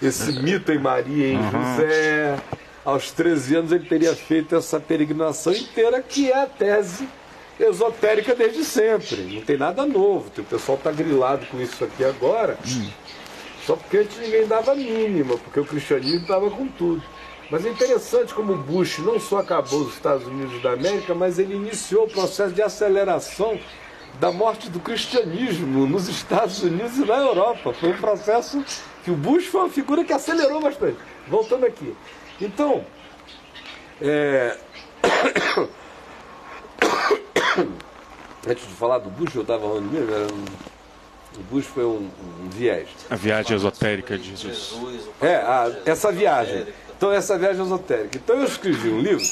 esse mito em Maria e em José. Aos 13 anos ele teria feito essa peregrinação inteira, que é a tese esotérica desde sempre. Não tem nada novo. O pessoal está grilado com isso aqui agora, só porque antes ninguém dava mínima, porque o cristianismo estava com tudo. Mas é interessante como o Bush não só acabou os Estados Unidos da América, mas ele iniciou o processo de aceleração da morte do cristianismo nos Estados Unidos e na Europa. Foi um processo que o Bush foi uma figura que acelerou bastante. Voltando aqui. Então, antes de falar do Bush, eu estava falando mesmo, o Bush foi um viés. A viagem esotérica de Jesus. Essa viagem. Então, essa viagem esotérica. Então, eu escrevi um livro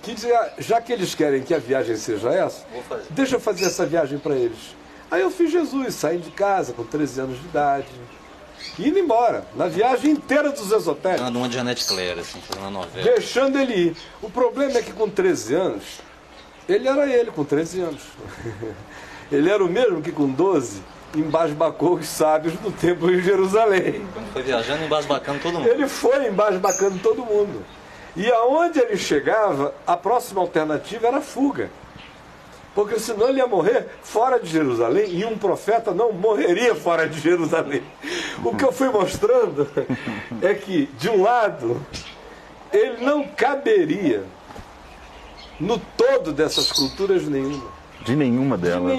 que dizia, já que eles querem que a viagem seja essa, deixa eu fazer essa viagem para eles. Aí eu fiz Jesus, saindo de casa com 13 anos de idade, indo embora, na viagem inteira dos esotéricos. Dando uma de Janete Claire, assim, fazendo uma novela. Deixando ele ir. O problema é que com 13 anos, ele era ele com 13 anos. Ele era o mesmo que com 12 embasbacou os sábios do templo em Jerusalém. Quando foi viajando, embasbacando todo mundo. Ele foi embasbacando todo mundo. E aonde ele chegava, a próxima alternativa era a fuga. Porque senão ele ia morrer fora de Jerusalém, e um profeta não morreria fora de Jerusalém. O que eu fui mostrando é que, de um lado, ele não caberia no todo dessas culturas nenhuma. De nenhuma delas.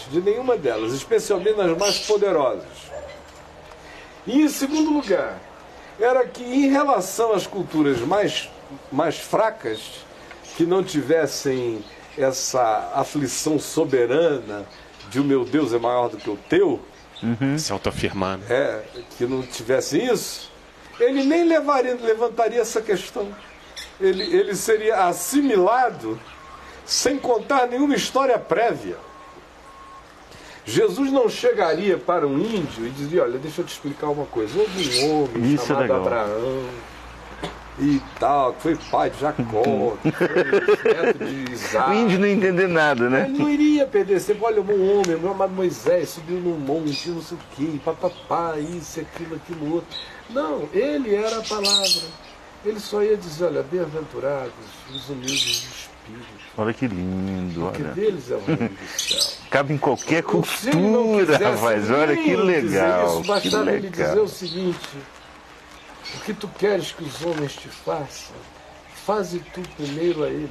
De nenhuma delas, especialmente nas mais poderosas. E em segundo lugar, era que em relação às culturas mais fracas, que não tivessem essa aflição soberana de o meu Deus é maior do que o teu, Se autoafirmar, né? que não tivesse isso, ele nem levantaria essa questão. Ele seria assimilado sem contar nenhuma história prévia. Jesus não chegaria para um índio e dizia, olha, deixa eu te explicar uma coisa. Houve um homem chamado Abraão e tal, que foi pai de Jacó, que foi neto de Isaac. O índio não entender nada, né? Ele não iria perder tempo. Olha, um homem chamado Moisés subiu num monte, não sei o quê, papapá, isso, aquilo, outro. Não, ele era a palavra. Ele só ia dizer, olha, bem-aventurados os humildes de espírito. Olha que lindo, Porque olha. deles é o reino do céu. Cabe em qualquer Se ele não cultura, quisesse rapaz. Olha que nem dizer legal. isso, Que bastava ele dizer legal. o seguinte: o que tu queres que os homens te façam, faze tu primeiro a eles,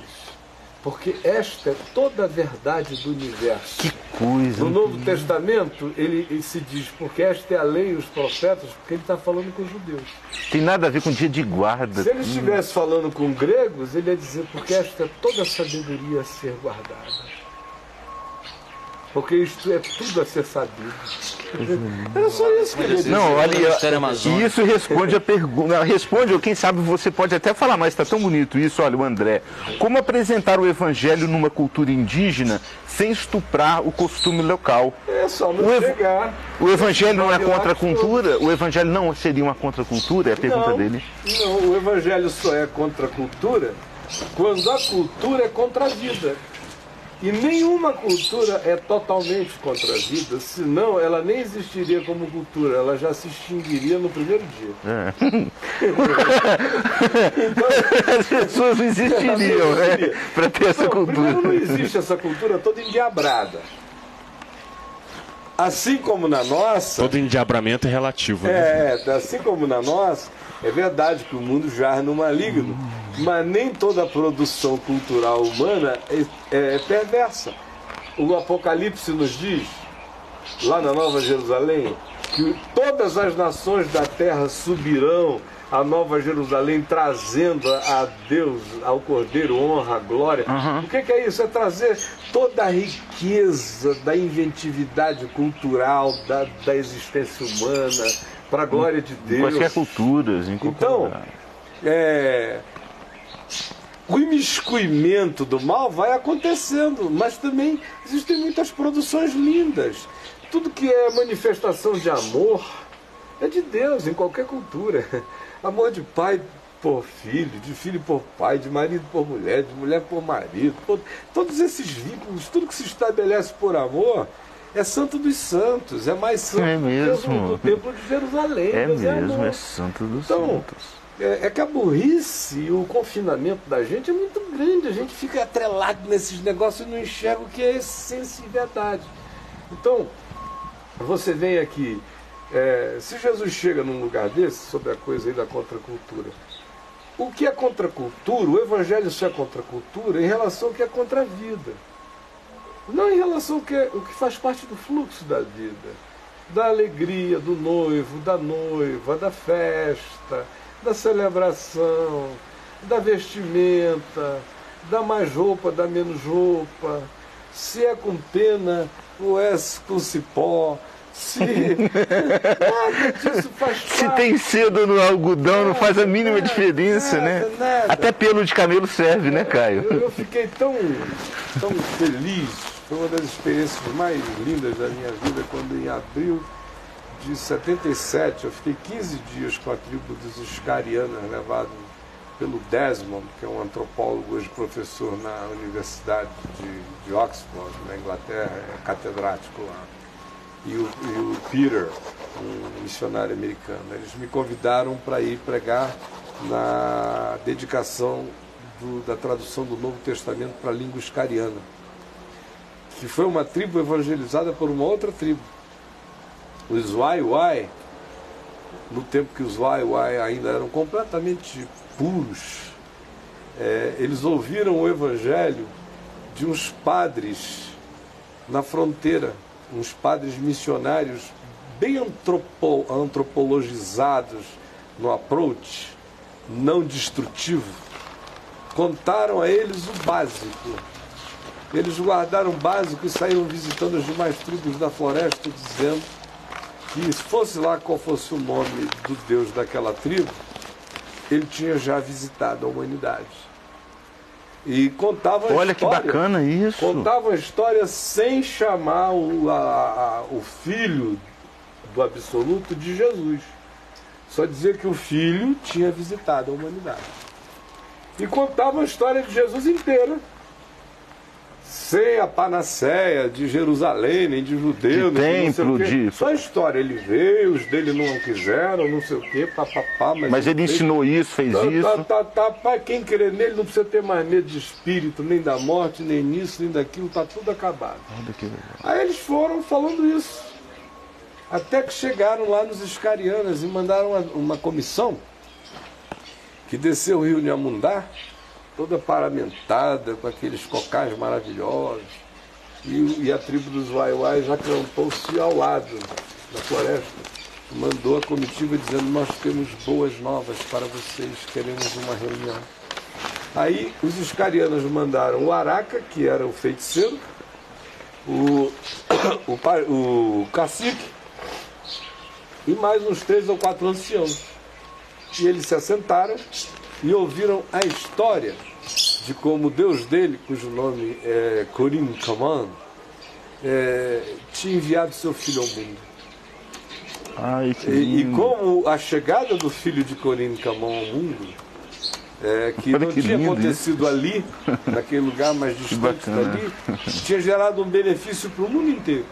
porque esta é toda a verdade do universo. Que coisa. No Novo Testamento, ele se diz, porque esta é a lei e os profetas, porque ele está falando com os judeus. Tem nada a ver com dia de guarda. Se ele estivesse falando com gregos, ele ia dizer, porque esta é toda a sabedoria a ser guardada. Porque isto é tudo a ser sabido. Era só isso que ele dizia. Não, olha, Ministério Amazônico. isso responde a pergunta. Responde, ou quem sabe você pode até falar, mas está tão bonito isso, olha, o André. Como apresentar o evangelho numa cultura indígena sem estuprar o costume local? É só não chegar. O evangelho não é Eu contra a acho cultura? O evangelho não seria uma contracultura? É a pergunta dele. Não, o evangelho só é contra a cultura quando a cultura é contra a vida. E nenhuma cultura é totalmente contra a vida, senão ela nem existiria como cultura, ela já se extinguiria no primeiro dia. Então, as pessoas não existiriam, né? Para ter essa cultura. Primeiro, não existe essa cultura toda endiabrada. Assim como na nossa... Todo endiabramento é relativo, né? Assim como na nossa, é verdade que o mundo jaz no maligno, mas nem toda a produção cultural humana é perversa. O Apocalipse nos diz, lá na Nova Jerusalém, que todas as nações da terra subirão a Nova Jerusalém, trazendo a Deus, ao Cordeiro, honra, glória. O que é isso? É trazer toda a riqueza da inventividade cultural, da existência humana, para a glória de Deus. Em qualquer cultura, em qualquer Então, lugar. o imiscuimento do mal vai acontecendo, mas também existem muitas produções lindas. Tudo que é manifestação de amor é de Deus, em qualquer cultura. Amor de pai por filho, de filho por pai, de marido por mulher, de mulher por marido. Todos esses vínculos, tudo que se estabelece por amor, é santo dos santos, é mais santo do templo de Jerusalém. É santo dos santos. É que a burrice e o confinamento da gente é muito grande. A gente fica atrelado nesses negócios e não enxerga o que é essência e verdade. Então, você vem aqui, se Jesus chega num lugar desse, sobre a coisa aí da contracultura, o que é contracultura? O Evangelho só é contracultura em relação ao que é contra a vida. Não em relação ao que faz parte do fluxo da vida. Da alegria do noivo, da noiva, da festa, da celebração, da vestimenta, da mais roupa, da menos roupa, se é com pena ou é com cipó, se nada disso faz parte. Se tem cedo no algodão, não faz a mínima diferença, né? Nada. Até pelo de camelo serve, né, Caio? Eu fiquei tão feliz, foi uma das experiências mais lindas da minha vida, quando em abril de 77, eu fiquei 15 dias com a tribo dos Iscarianos, levado pelo Desmond, que é um antropólogo hoje professor na Universidade de Oxford, na Inglaterra, é catedrático lá. E o Peter, um missionário americano. Eles me convidaram para ir pregar na dedicação da tradução do Novo Testamento para a língua iscariana, que foi uma tribo evangelizada por uma outra tribo. Os Wai-Wai, no tempo que os Wai-Wai ainda eram completamente puros, eles ouviram o evangelho de uns padres na fronteira, uns padres missionários bem antropologizados no approach, não destrutivo. Contaram a eles o básico. Eles guardaram o básico e saíram visitando as demais tribos da floresta, dizendo que, se fosse lá qual fosse o nome do Deus daquela tribo, ele tinha já visitado a humanidade. E contava a Olha história. Que bacana isso. Contava a história sem chamar o filho do absoluto de Jesus. Só dizer que o filho tinha visitado a humanidade. E contava a história de Jesus inteira. Sem a panaceia de Jerusalém, nem de judeu, de nem templo, de só a história. Ele veio, os dele não quiseram, não sei o quê, papapá. Mas ele ensinou isso, fez isso. Pai, quem crer nele não precisa ter mais medo de espírito, nem da morte, nem nisso, nem daquilo, tá tudo acabado. Aí eles foram falando isso. Até que chegaram lá nos Iscarianas e mandaram uma comissão que desceu o rio Nhamundá, toda paramentada, com aqueles cocais maravilhosos. E a tribo dos Wai-Wai já acampou-se ao lado da floresta. Mandou a comitiva dizendo: nós temos boas novas para vocês, queremos uma reunião. Aí os Iscarianos mandaram o Araca, que era o feiticeiro, o cacique, e mais uns 3 ou 4 anciãos. E eles se assentaram e ouviram a história de como o Deus dele, cujo nome é Corin Kaman, tinha enviado seu filho ao mundo. Ai, que e como a chegada do filho de Corin Kaman ao mundo, que não tinha acontecido isso ali, naquele lugar mais distante dali, tinha gerado um benefício para o mundo inteiro.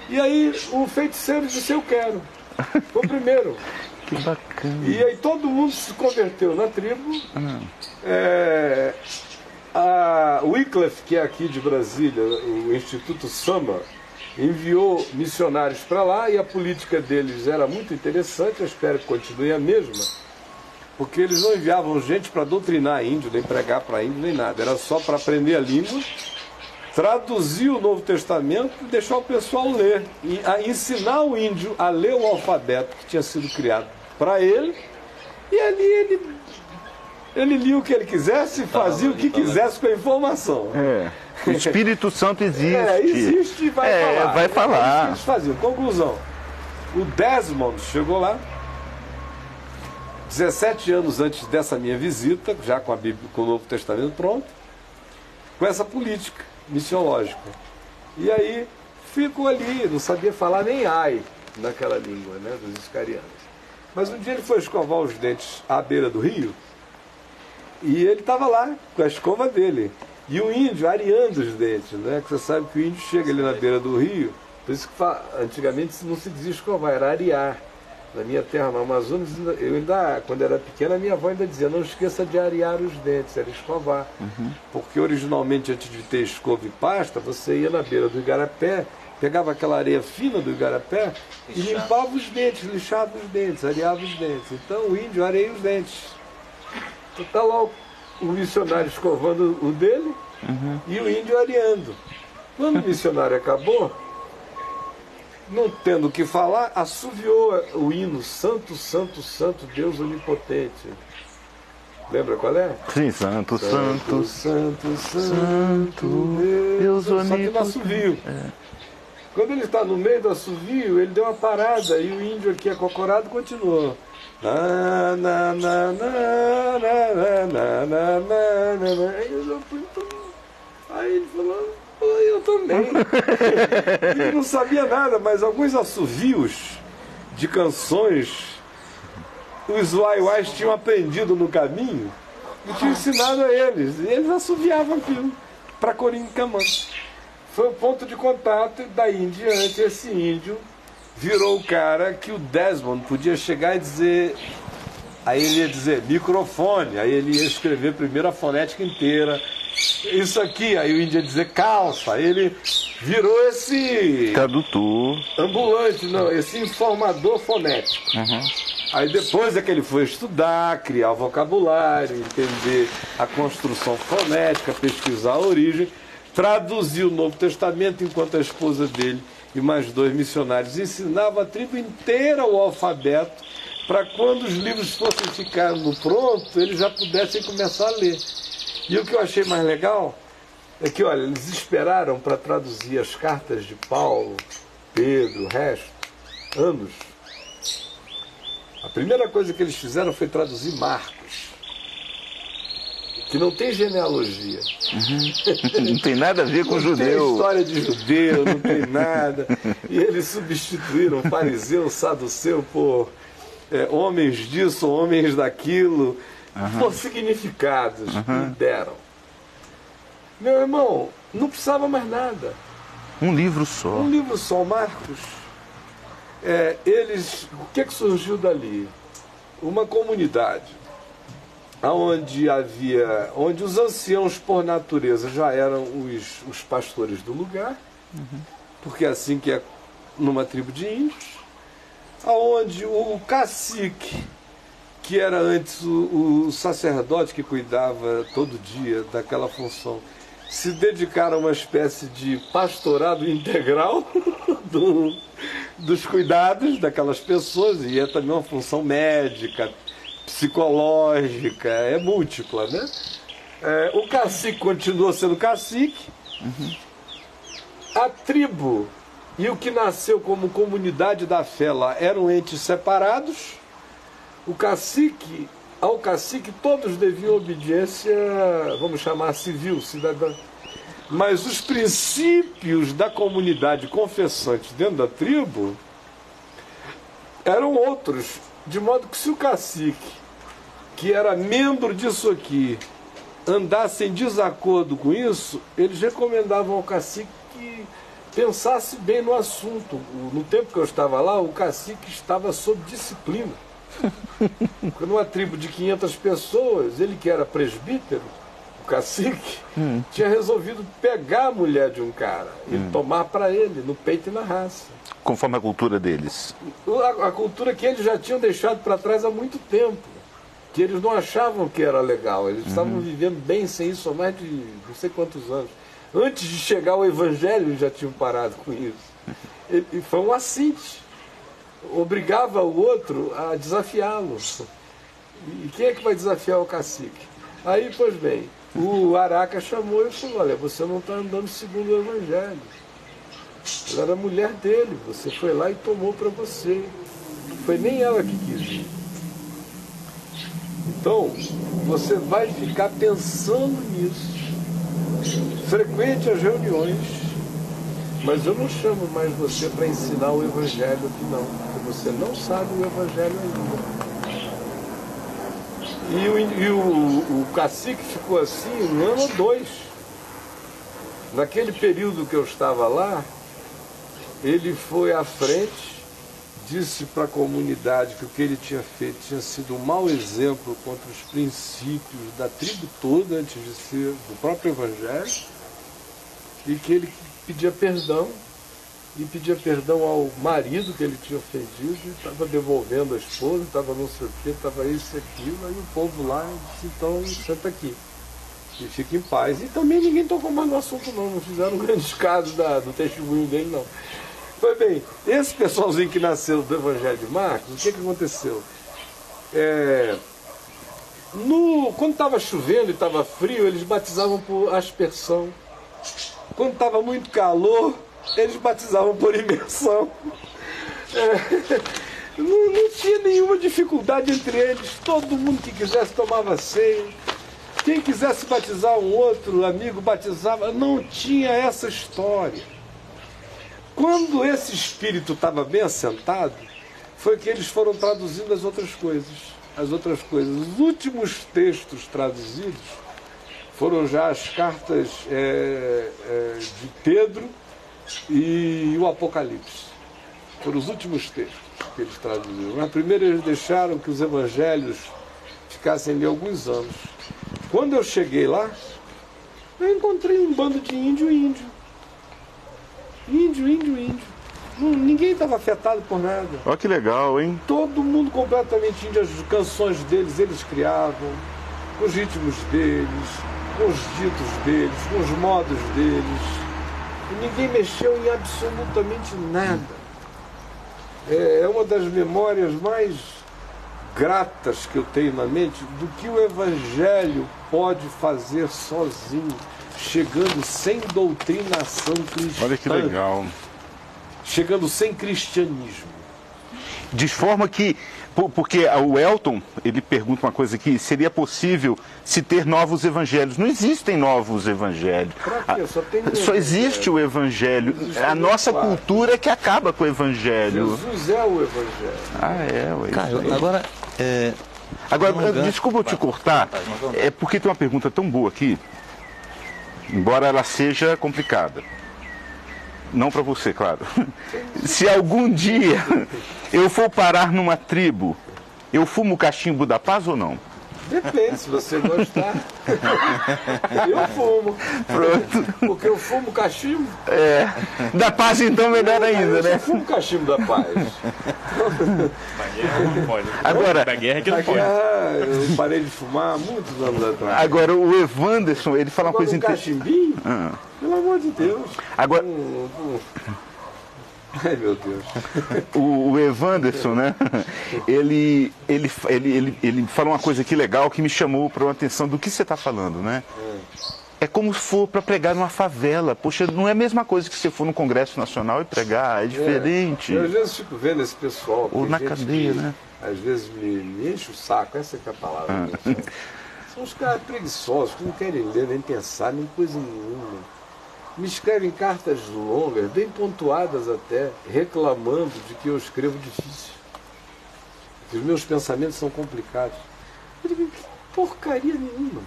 E aí o feiticeiro disse: eu quero. Foi o primeiro. Que bacana. E aí todo mundo se converteu na tribo. A Wycliffe, que é aqui de Brasília, o Instituto Samba, enviou missionários para lá, e a política deles era muito interessante, eu espero que continue a mesma, porque eles não enviavam gente para doutrinar índio, nem pregar para índio, nem nada. Era só para aprender a língua, traduzir o Novo Testamento e deixar o pessoal ler. E ensinar o índio a ler o alfabeto que tinha sido criado para ele. E ali ele lia o que ele quisesse e fazia o que quisesse com a informação. O Espírito Santo existe. Existe e vai falar. Vai falar. É isso que eles faziam. Conclusão: o Desmond chegou lá, 17 anos antes dessa minha visita, já com a Bíblia, com o Novo Testamento pronto, com essa política missiológica. E aí fico ali, não sabia falar nem ai naquela língua, né, dos iscarianos. Mas um dia ele foi escovar os dentes à beira do rio e ele estava lá com a escova dele. E o índio areando os dentes, né? Que você sabe que o índio chega ali na beira do rio, por isso que antigamente não se dizia escovar, era arear. Na minha terra, no Amazonas, eu ainda, quando era pequena, a minha avó ainda dizia, não esqueça de arear os dentes, era escovar. Porque originalmente, antes de ter escova e pasta, você ia na beira do igarapé, pegava aquela areia fina do igarapé e limpava os dentes, lixava os dentes, areava os dentes. Então o índio areia os dentes. Então está lá o missionário escovando o dele e o índio areando. Quando o missionário acabou, não tendo o que falar, assoviou o hino Santo, Santo, Santo, Deus Onipotente. Lembra qual é? Sim, Santo, Santo, Santo, Santo, Deus Onipotente. Só que no assovio. Quando ele está no meio do assovio, ele deu uma parada e o índio aqui acocorado continuou. Aí ele falou, eu também. Ele não sabia nada, mas alguns assovios de canções os uaiuais tinham aprendido no caminho e tinham ensinado a eles. E eles assoviavam aquilo para Corim-Camã. Foi o ponto de contato e daí em diante esse índio virou o cara que o Desmond podia chegar e dizer, aí ele ia dizer microfone, aí ele ia escrever primeiro a fonética inteira, isso aqui, aí o índio ia dizer calça, aí ele virou esse tradutor ambulante, não, esse informador fonético. Aí depois é que ele foi estudar, criar vocabulário, entender a construção fonética, pesquisar a origem, traduziu o Novo Testamento enquanto a esposa dele e mais 2 missionários ensinavam a tribo inteira o alfabeto para quando os livros fossem ficando prontos, eles já pudessem começar a ler. E o que eu achei mais legal é que, olha, eles esperaram para traduzir as cartas de Paulo, Pedro, o resto, anos. A primeira coisa que eles fizeram foi traduzir Marcos, que não tem genealogia. Não tem nada a ver com judeu. Não tem história de judeu, não tem nada. E eles substituíram fariseu, saduceu por homens disso, homens daquilo, por significados que deram. Meu irmão, não precisava mais nada. Um livro só. Um livro só, Marcos. O que surgiu dali? Uma comunidade onde os anciãos por natureza já eram os pastores do lugar, porque é assim que é numa tribo de índios, aonde o cacique, que era antes o sacerdote que cuidava todo dia daquela função, se dedicaram a uma espécie de pastorado integral dos cuidados daquelas pessoas, e é também uma função médica, psicológica, é múltipla, né? O cacique continua sendo cacique, a tribo e o que nasceu como comunidade da fé lá eram entes separados. Ao cacique todos deviam obediência, vamos chamar civil, cidadã. Mas os princípios da comunidade confessante dentro da tribo eram outros, de modo que se o cacique, que era membro disso aqui, andasse em desacordo com isso, eles recomendavam ao cacique que pensasse bem no assunto. No tempo que eu estava lá, o cacique estava sob disciplina. Porque numa tribo de 500 pessoas, ele que era presbítero, o cacique, tinha resolvido pegar a mulher de um cara e tomar para ele, no peito e na raça. Conforme a cultura deles. A cultura que eles já tinham deixado para trás há muito tempo. Que eles não achavam que era legal. Eles estavam vivendo bem sem isso há mais de não sei quantos anos. Antes de chegar ao Evangelho, eles já tinham parado com isso. E foi um assinte. Obrigava o outro a desafiá-lo. E quem é que vai desafiar o cacique? Aí, pois bem, o Araca chamou e falou, olha, você não está andando segundo o Evangelho. Ela era a mulher dele, você foi lá e tomou para você. Não foi nem ela que quis. Então, você vai ficar pensando nisso. Frequente as reuniões, mas eu não chamo mais você para ensinar o Evangelho aqui não, porque você não sabe o Evangelho ainda. E o cacique ficou assim 1 ano ou 2. Naquele período que eu estava lá, ele foi à frente, disse para a comunidade que o que ele tinha feito tinha sido um mau exemplo contra os princípios da tribo toda, antes de ser do próprio Evangelho, e que ele pedia perdão, e pedia perdão ao marido que ele tinha ofendido, e estava devolvendo a esposa, estava não sei o quê, estava isso e aquilo, aí o povo lá disse, então senta aqui e fica em paz. E também ninguém tocou mais no assunto não fizeram grandes casos do testemunho dele não. Pois bem, esse pessoalzinho que nasceu do Evangelho de Marcos, o que aconteceu? Quando estava chovendo e estava frio, eles batizavam por aspersão. Quando estava muito calor, eles batizavam por imersão. Não tinha nenhuma dificuldade entre eles. Todo mundo que quisesse tomava ceia. Quem quisesse batizar um outro amigo batizava. Não tinha essa história. Quando esse espírito estava bem assentado, foi que eles foram traduzindo as outras coisas. Os últimos textos traduzidos foram já as cartas de Pedro e o Apocalipse. Foram os últimos textos que eles traduziram. Na primeira eles deixaram que os evangelhos ficassem ali alguns anos. Quando eu cheguei lá, eu encontrei um bando de índio. Ninguém estava afetado por nada. Olha que legal, hein? Todo mundo completamente índio. As canções deles, eles criavam, com os ritmos deles, com os ditos deles, com os modos deles. E ninguém mexeu em absolutamente nada. É uma das memórias mais gratas que eu tenho na mente do que o Evangelho pode fazer sozinho, chegando sem doutrinação cristã. Olha que legal. Chegando sem cristianismo. De forma que, porque o Elton, ele pergunta uma coisa aqui, seria possível se ter novos evangelhos? Não existem novos evangelhos. Pra quê? Só existe o evangelho. A nossa cultura é que acaba com o evangelho. Jesus é o evangelho. Caio, agora... Agora, desculpa eu te cortar, é porque tem uma pergunta tão boa aqui, embora ela seja complicada. Não para você, claro. Se algum dia eu for parar numa tribo, eu fumo cachimbo da paz ou não? Depende, se você gostar. Eu fumo. Pronto. Porque eu fumo cachimbo. Da paz então melhor ainda, né? Eu fumo cachimbo da paz. Da guerra não pode. Agora, Da guerra é que não pode. Eu parei de fumar há muitos anos atrás. Agora o Evanderson, ele fala uma coisa interessante. Cachimbinho? Pelo amor de Deus. Agora, ai, meu Deus. o Evanderson, né? Ele fala uma coisa aqui legal que me chamou para a atenção do que você está falando, né? É como se for para pregar numa favela. Poxa, não é a mesma coisa que você for no Congresso Nacional e pregar, é diferente. Eu às vezes fico vendo esse pessoal. Ou na cadeia, né? Às vezes me enche o saco, essa que é a palavra. São os caras preguiçosos, que não querem ler, nem pensar, nem coisa nenhuma. Me escrevem cartas longas, bem pontuadas até, reclamando de que eu escrevo difícil. Que os meus pensamentos são complicados. Eu digo, que porcaria nenhuma.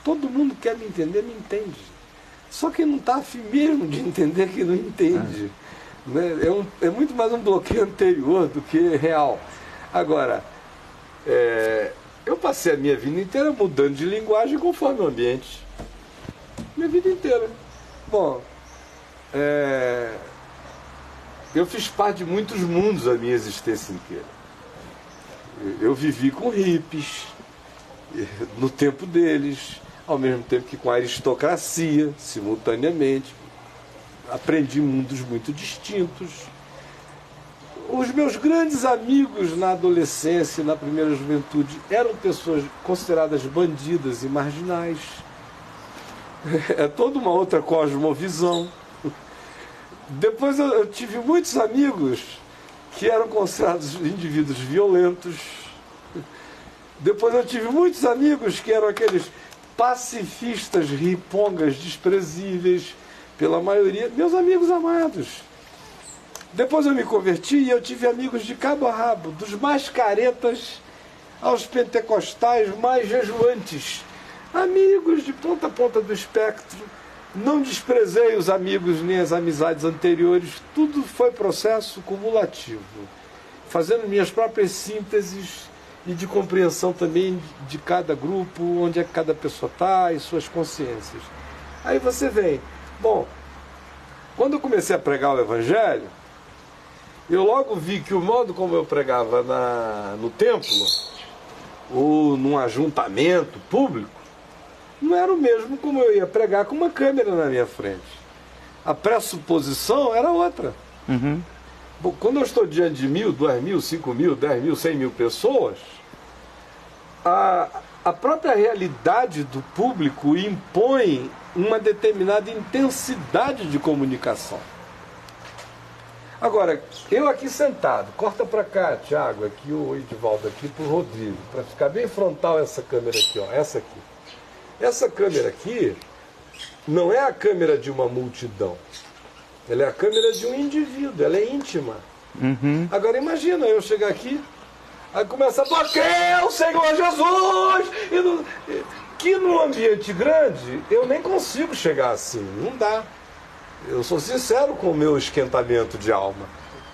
Todo mundo quer me entender, me entende. Só que não está afim mesmo de entender que não entende. Né? É muito mais um bloqueio anterior do que real. Agora, eu passei a minha vida inteira mudando de linguagem conforme o ambiente. Minha vida inteira. Bom, eu fiz parte de muitos mundos a minha existência inteira. Eu vivi com hippies, no tempo deles, ao mesmo tempo que com a aristocracia, simultaneamente. Aprendi mundos muito distintos. Os meus grandes amigos na adolescência e na primeira juventude eram pessoas consideradas bandidas e marginais. É toda uma outra cosmovisão. Depois eu tive muitos amigos que eram considerados indivíduos violentos. Depois eu tive muitos amigos que eram aqueles pacifistas, ripongas, desprezíveis, pela maioria, meus amigos amados. Depois eu me converti e eu tive amigos de cabo a rabo, dos mais caretas aos pentecostais mais jejuantes. Amigos de ponta a ponta do espectro. Não desprezei os amigos nem as amizades anteriores, tudo foi processo cumulativo, fazendo minhas próprias sínteses e de compreensão também de cada grupo, onde é que cada pessoa está e suas consciências. Aí você vem, bom, quando eu comecei a pregar o Evangelho, eu logo vi que o modo como eu pregava no templo, ou num ajuntamento público, não era o mesmo como eu ia pregar com uma câmera na minha frente. A pressuposição era outra. Uhum. Bom, quando eu estou diante de 1.000, 2.000, 5.000, 10.000, 100.000 pessoas, a própria realidade do público impõe uma determinada intensidade de comunicação. Agora, eu aqui sentado, corta para cá, Tiago, aqui o Edivaldo, aqui para o Rodrigo, para ficar bem frontal essa câmera aqui, ó, essa aqui. Essa câmera aqui não é a câmera de uma multidão. Ela é a câmera de um indivíduo, ela é íntima. Uhum. Agora imagina eu chegar aqui, aí começa a porque o Senhor Jesus! Que num ambiente grande eu nem consigo chegar assim, não dá. Eu sou sincero com o meu esquentamento de alma.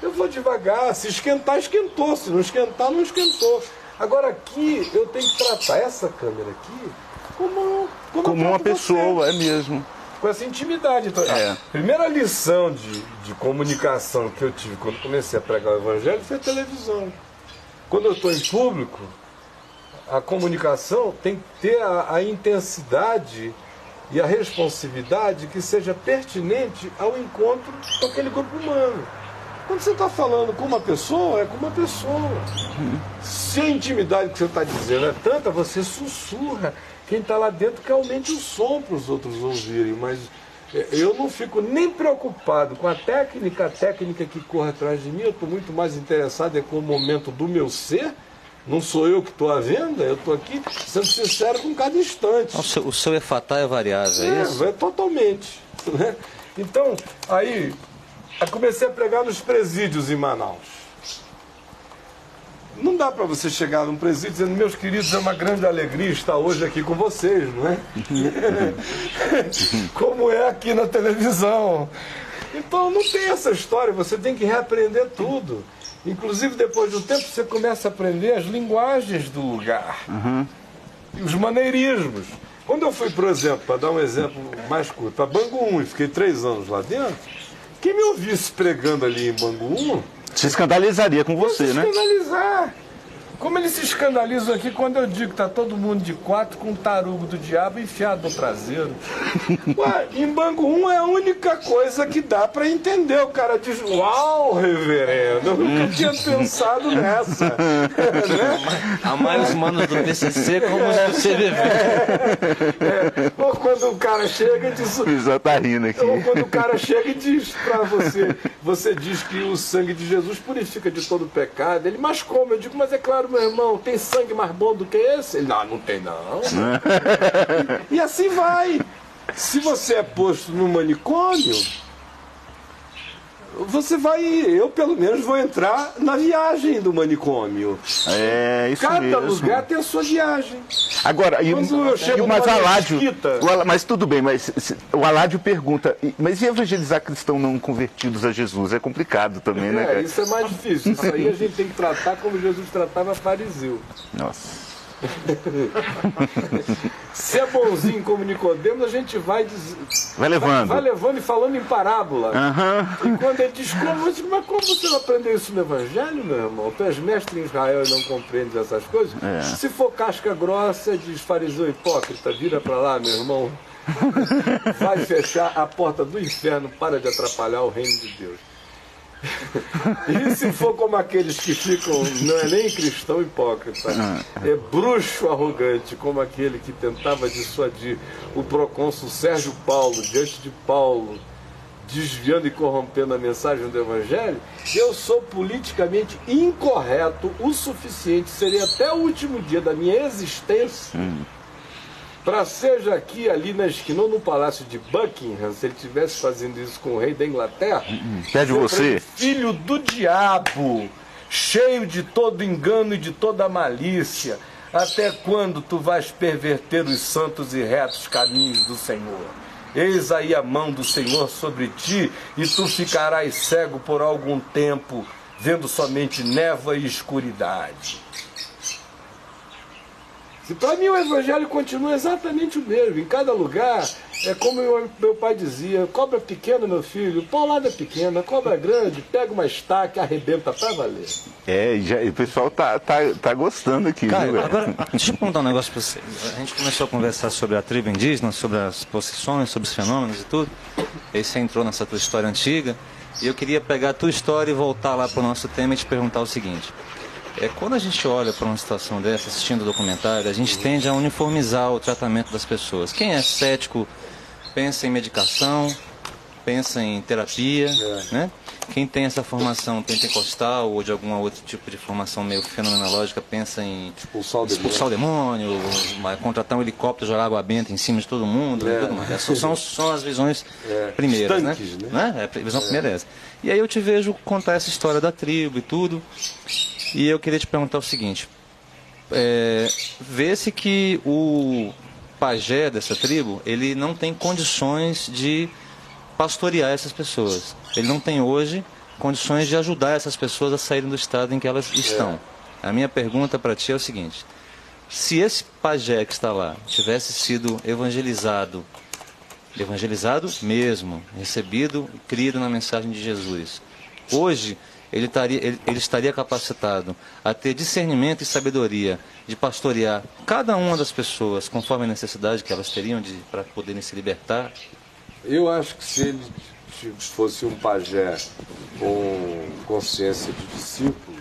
Eu vou devagar, se esquentar, esquentou, se não esquentar, não esquentou. Agora aqui eu tenho que tratar essa câmera aqui como uma pessoa, é mesmo. Com essa intimidade. Então, a primeira lição de comunicação que eu tive quando comecei a pregar o Evangelho foi a televisão. Quando eu estou em público, a comunicação tem que ter a intensidade e a responsividade que seja pertinente ao encontro com aquele grupo humano. Quando você está falando com uma pessoa, é com uma pessoa. Se a intimidade que você está dizendo é tanta, você sussurra. Quem está lá dentro que aumente o som para os outros ouvirem, mas eu não fico nem preocupado com a técnica que corre atrás de mim, eu estou muito mais interessado com o momento do meu ser, não sou eu que estou à venda, eu estou aqui sendo sincero com cada instante. O seu efatá é variável, é isso? É totalmente. Né? Então, aí, eu comecei a pregar nos presídios em Manaus. Não dá para você chegar num presídio dizendo, meus queridos, é uma grande alegria estar hoje aqui com vocês, não é? Como é aqui na televisão. Então não tem essa história, você tem que reaprender tudo. Inclusive, depois de um tempo, você começa a aprender as linguagens do lugar. Uhum. E os maneirismos. Quando eu fui, por exemplo, para dar um exemplo mais curto, para Bangu e fiquei 3 anos lá dentro, quem me ouvisse pregando ali em Bangu se escandalizaria com você, né? Se escandalizar. Como eles se escandalizam aqui quando eu digo que está todo mundo de 4 com um tarugo do diabo enfiado no traseiro. Ué, em Bangu é a única coisa que dá para entender. O cara diz, uau, reverendo, eu nunca tinha pensado nessa. Né? Amar os manos do PCC como os do CVV. Ou quando o cara chega e diz... Já tá rindo aqui. Ou quando o cara chega e diz para você diz que o sangue de Jesus purifica de todo pecado. Ele, mas como? Eu digo, mas é claro, meu irmão, tem sangue mais bom do que esse? Ele, não tem não. E assim vai. Se você é posto no manicômio, você vai, eu pelo menos vou entrar na viagem do manicômio. É, isso Cada mesmo. lugar tem a sua viagem. Agora, mas Aládio, mas tudo bem, mas o Aládio pergunta, mas e evangelizar cristãos não convertidos a Jesus? É complicado também, né, cara? Isso é mais difícil. Isso aí a gente tem que tratar como Jesus tratava fariseu. Nossa. Se é bonzinho como Nicodemos, a gente vai levando. Vai levando e falando em parábola. Uhum. E quando ele diz, mas como você não aprendeu isso no Evangelho, meu irmão? Tu és mestre em Israel e não compreendes essas coisas? É. Se for casca grossa, diz fariseu hipócrita, vira pra lá, meu irmão. Vai fechar a porta do inferno, para de atrapalhar o reino de Deus. E se for como aqueles que ficam, não é nem cristão hipócrita, é bruxo arrogante, como aquele que tentava dissuadir o procônsul Sérgio Paulo diante de Paulo, desviando e corrompendo a mensagem do Evangelho, eu sou politicamente incorreto o suficiente, seria até o último dia da minha existência, para seja aqui, ali na esquina, ou no Palácio de Buckingham, se ele estivesse fazendo isso com o rei da Inglaterra, Pede você. filho do diabo, cheio de todo engano e de toda malícia, até quando tu vais perverter os santos e retos caminhos do Senhor? Eis aí a mão do Senhor sobre ti, e tu ficarás cego por algum tempo, vendo somente névoa e escuridade. E para mim o Evangelho continua exatamente o mesmo. Em cada lugar, é como meu pai dizia: cobra pequena, meu filho, paulada pequena, cobra grande, pega uma estaca, arrebenta para valer. O pessoal tá gostando aqui, Caio, viu, velho? agora, deixa eu perguntar um negócio para você. A gente começou a conversar sobre a tribo indígena, sobre as possessões, sobre os fenômenos e tudo. Aí você entrou nessa tua história antiga. E eu queria pegar a tua história e voltar lá para o nosso tema e te perguntar o seguinte. Quando a gente olha para uma situação dessa, assistindo o documentário, a gente tende a uniformizar o tratamento das pessoas. Quem é cético pensa em medicação, pensa em terapia, né? Quem tem essa formação pentecostal ou de algum outro tipo de formação meio fenomenológica pensa em expulsar o demônio, contratar um helicóptero, jogar água benta em cima de todo mundo. Tudo mais. Essas são as visões primeiras, estanques, né? A visão primeira é essa. E aí eu te vejo contar essa história da tribo e tudo. E eu queria te perguntar o seguinte, vê-se que o pajé dessa tribo, ele não tem condições de pastorear essas pessoas. Ele não tem hoje condições de ajudar essas pessoas a saírem do estado em que elas estão. A minha pergunta para ti é o seguinte, se esse pajé que está lá tivesse sido evangelizado mesmo, recebido, crido na mensagem de Jesus, hoje ele estaria capacitado a ter discernimento e sabedoria de pastorear cada uma das pessoas conforme a necessidade que elas teriam para poderem se libertar? Eu acho que se ele fosse um pajé com consciência de discípulo,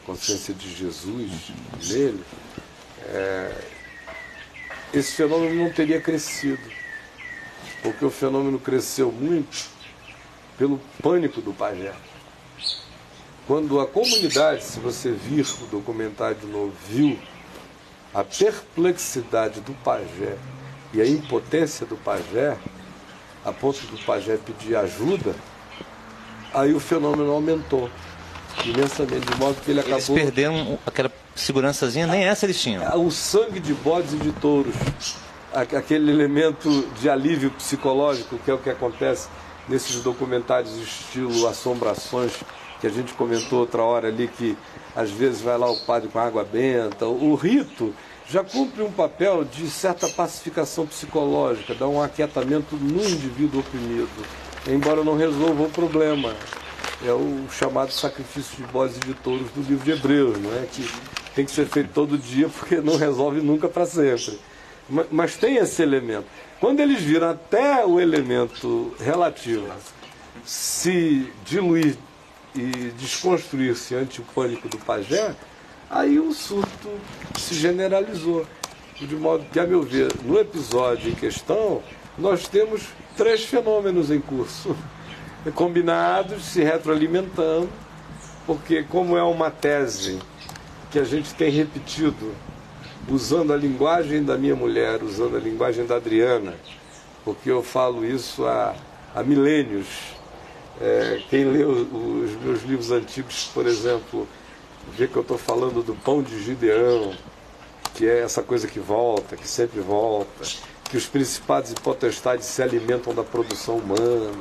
consciência de Jesus nele, esse fenômeno não teria crescido. Porque o fenômeno cresceu muito pelo pânico do pajé. Quando a comunidade, se você vir o documentário de novo, viu a perplexidade do pajé e a impotência do pajé, a ponto do pajé pedir ajuda, aí o fenômeno aumentou imensamente, de modo que ele acabou... Eles perderam aquela segurançazinha, nem essa eles tinham. O sangue de bodes e de touros, aquele elemento de alívio psicológico, que é o que acontece nesses documentários estilo Assombrações, que a gente comentou outra hora ali, que às vezes vai lá o padre com água benta. O rito já cumpre um papel de certa pacificação psicológica, dá um aquietamento no indivíduo oprimido, embora não resolva o problema. É o chamado sacrifício de bodes e de touros do livro de Hebreus, não é? Que tem que ser feito todo dia porque não resolve nunca para sempre. Mas tem esse elemento. Quando eles viram até o elemento relativo se diluir e desconstruir-se ante o pânico do pajé, aí o surto se generalizou. De modo que, a meu ver, no episódio em questão, nós temos 3 fenômenos em curso, combinados, se retroalimentando, porque como é uma tese que a gente tem repetido, usando a linguagem da minha mulher, usando a linguagem da Adriana, porque eu falo isso há milênios. Quem lê os meus livros antigos, por exemplo, vê que eu estou falando do pão de Gideão, que é essa coisa que volta, que sempre volta, que os principados e potestades se alimentam da produção humana.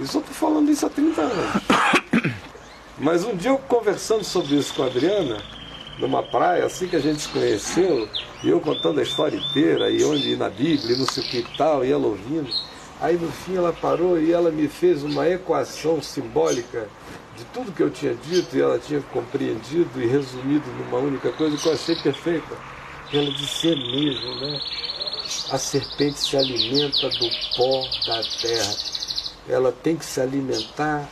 Isso eu estou falando isso há 30 anos. Mas um dia eu conversando sobre isso com a Adriana, numa praia, assim que a gente se conheceu, e eu contando a história inteira, e onde ir na Bíblia, e não sei o que e tal, e ela ouvindo. Aí no fim ela parou e ela me fez uma equação simbólica de tudo que eu tinha dito, e ela tinha compreendido e resumido numa única coisa que eu achei perfeita. Ela disse: é mesmo, né? A serpente se alimenta do pó da terra. Ela tem que se alimentar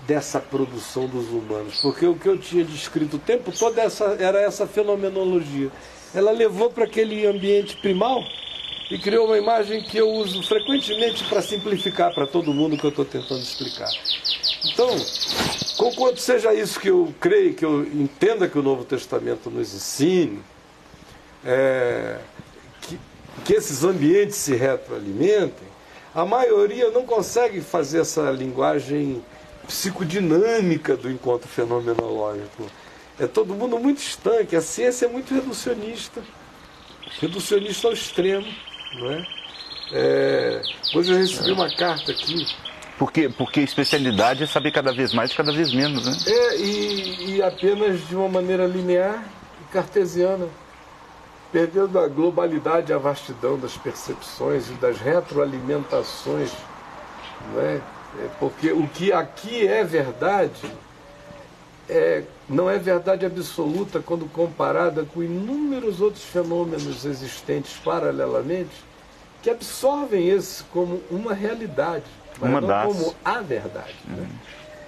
dessa produção dos humanos, porque o que eu tinha descrito o tempo todo era essa fenomenologia. Ela levou para aquele ambiente primal e criou uma imagem que eu uso frequentemente para simplificar para todo mundo o que eu estou tentando explicar. Então, conquanto seja isso que eu creio, que eu entenda que o Novo Testamento nos ensine, que esses ambientes se retroalimentem, a maioria não consegue fazer essa linguagem psicodinâmica do encontro fenomenológico. É todo mundo muito estanque, a ciência é muito reducionista ao extremo, não é? Hoje eu recebi uma carta aqui. Porque a especialidade é saber cada vez mais e cada vez menos, né? E apenas de uma maneira linear e cartesiana, perdendo a globalidade e a vastidão das percepções e das retroalimentações, não é? Porque o que aqui é verdade não é verdade absoluta quando comparada com inúmeros outros fenômenos existentes paralelamente que absorvem esse como uma realidade, mas não como a verdade. Né?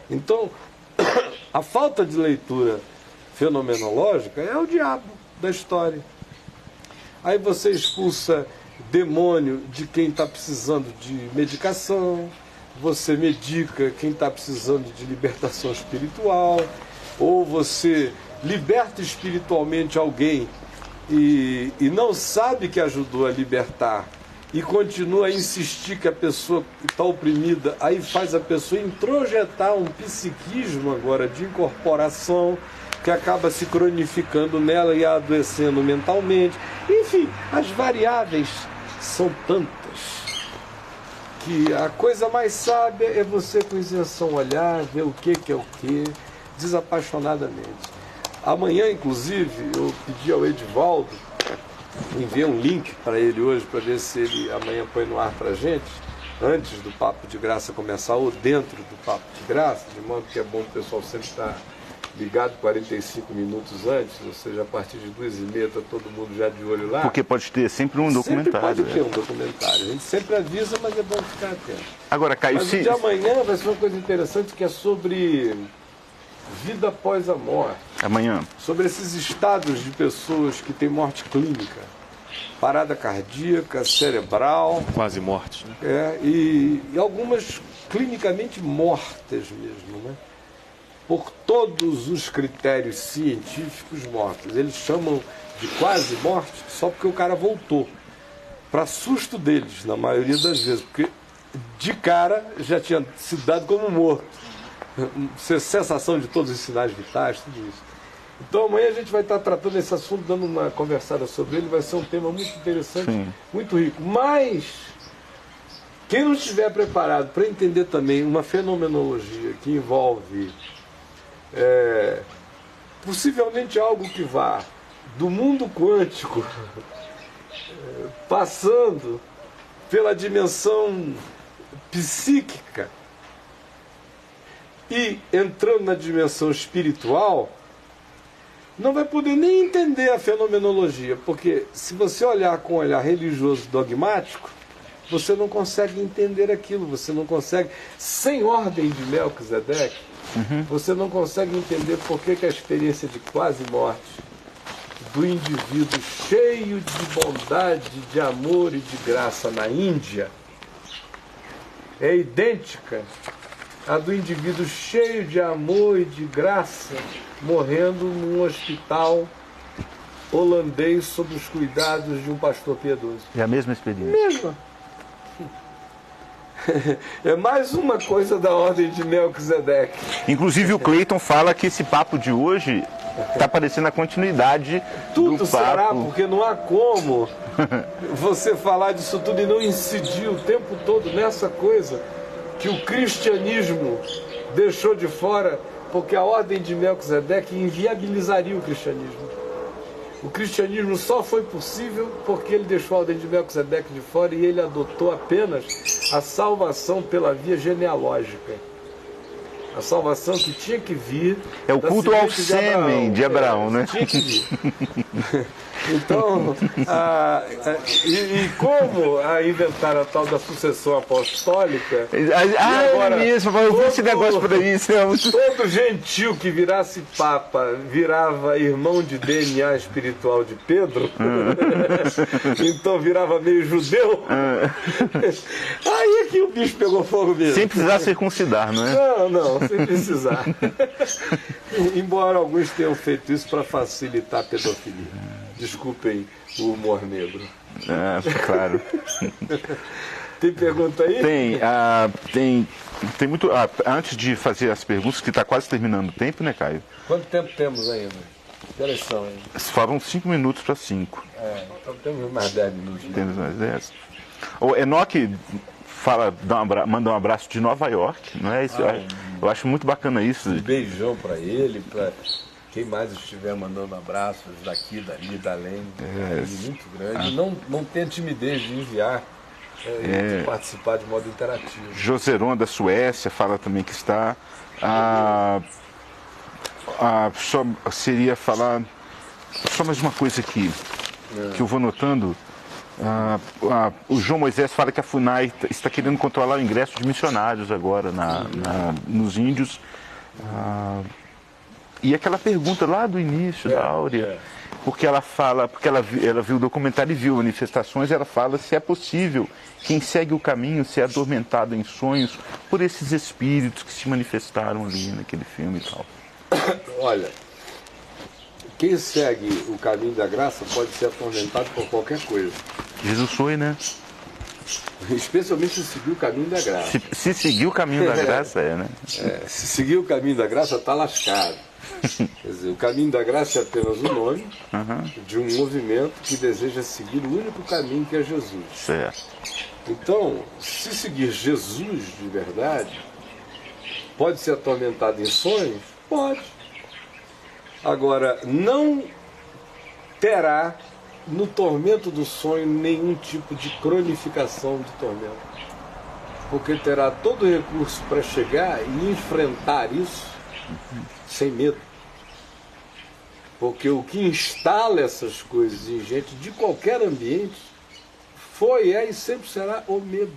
Então, a falta de leitura fenomenológica é o diabo da história. Aí você expulsa demônio de quem está precisando de medicação, você medica quem está precisando de libertação espiritual, ou você liberta espiritualmente alguém e não sabe que ajudou a libertar e continua a insistir que a pessoa está oprimida, aí faz a pessoa introjetar um psiquismo agora de incorporação que acaba se cronificando nela e adoecendo mentalmente. Enfim, as variáveis são tantas que a coisa mais sábia é você com isenção olhar, ver o que é o que, desapaixonadamente. Amanhã, inclusive, eu pedi ao Edivaldo, enviei um link para ele hoje, para ver se ele amanhã põe no ar para a gente, antes do Papo de Graça começar, ou dentro do Papo de Graça, de modo que é bom o pessoal sempre estar ligado 45 minutos antes, ou seja, a partir de 2h30 está todo mundo já de olho lá. Porque pode ter sempre um documentário. Sempre pode ter um documentário. A gente sempre avisa, mas é bom ficar atento. Agora, Caio, mas o de amanhã vai ser uma coisa interessante, que é sobre vida após a morte. Amanhã. Sobre esses estados de pessoas que têm morte clínica, parada cardíaca, cerebral. Quase morte, né? E algumas clinicamente mortas mesmo, né? Por todos os critérios científicos mortos. Eles chamam de quase morte só porque o cara voltou. Para susto deles, na maioria das vezes. Porque de cara já tinha sido dado como morto. Cessação de todos os sinais vitais, tudo isso. Então amanhã a gente vai estar tratando esse assunto, dando uma conversada sobre ele. Vai ser um tema muito interessante, sim, muito rico. Mas quem não estiver preparado para entender também uma fenomenologia que envolve possivelmente algo que vá do mundo quântico, passando pela dimensão psíquica e entrando na dimensão espiritual, não vai poder nem entender a fenomenologia, porque se você olhar com um olhar religioso dogmático, você não consegue entender aquilo, você não consegue, sem ordem de Melquisedeque, você não consegue entender por que a experiência de quase morte do indivíduo cheio de bondade, de amor e de graça na Índia é idêntica à do indivíduo cheio de amor e de graça morrendo num hospital holandês sob os cuidados de um pastor piedoso. É a mesma experiência? Mesma. É mais uma coisa da ordem de Melquisedeque. Inclusive o Cleiton fala que esse papo de hoje está parecendo a continuidade tudo do será, papo. porque não há como você falar disso tudo e não incidir o tempo todo nessa coisa que o cristianismo deixou de fora, porque a ordem de Melquisedeque inviabilizaria o cristianismo. O cristianismo só foi possível porque ele deixou a ordem de Melquisedeque de fora e ele adotou apenas a salvação pela via genealógica. A salvação que tinha que vir... É o culto ao sêmen de Abraão, né? Tinha que vir. Então, e como inventaram a tal da sucessão apostólica, agora, é mesmo, eu vi esse negócio por aí. Todo gentil que virasse papa virava irmão de DNA espiritual de Pedro, então virava meio judeu. Aí é que o bicho pegou fogo mesmo. Sem precisar circuncidar, não é? Não, sem precisar. Embora alguns tenham feito isso para facilitar a pedofilia. Desculpem o humor negro. Claro. Tem pergunta aí? Tem muito. Antes de fazer as perguntas, que está quase terminando o tempo, né, Caio? Quanto tempo temos ainda? Que horas são ainda? Faltam 5 minutos para 5. Então temos mais 10 minutos. Temos mais 10. O Enoque manda um abraço de Nova York, não é isso? Eu acho muito bacana isso. Um beijão para ele, para quem mais estiver mandando abraços daqui, dali, da além. Muito grande. Não tenha timidez de enviar. De participar de modo interativo. Joseron da Suécia fala também que está. Só seria falar. Só mais uma coisa aqui que eu vou notando. O João Moisés fala que a FUNAI está querendo controlar o ingresso de missionários agora nos índios. E aquela pergunta lá do início da Áurea. Porque ela viu o documentário e viu manifestações, ela fala se é possível quem segue o caminho ser atormentado em sonhos por esses espíritos que se manifestaram ali naquele filme e tal. Olha, quem segue o caminho da graça pode ser atormentado por qualquer coisa. Jesus foi, né? Especialmente se seguir o caminho da graça. Se seguir o caminho da graça, né? Se seguir o caminho da graça, está lascado. Quer dizer, o caminho da graça é apenas o nome de um movimento que deseja seguir o único caminho que é Jesus. Certo. Então, se seguir Jesus de verdade, pode ser atormentado em sonhos? Pode. Agora, não terá no tormento do sonho nenhum tipo de cronificação de tormento. Porque terá todo o recurso para chegar e enfrentar isso sem medo. Porque o que instala essas coisas em gente de qualquer ambiente é e sempre será o medo.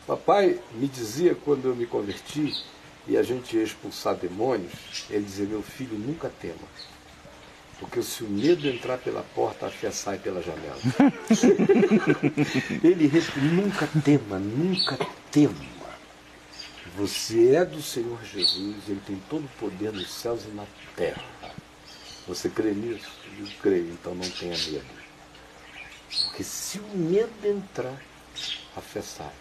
Papai me dizia quando eu me converti e a gente ia expulsar demônios, ele dizia: meu filho, nunca tema. Porque se o medo entrar pela porta, a fé sai pela janela. Ele nunca tema, nunca tema. Você é do Senhor Jesus, Ele tem todo o poder nos céus e na terra. Você crê nisso? Eu creio, então não tenha medo. Porque se o medo entrar, a fé sai.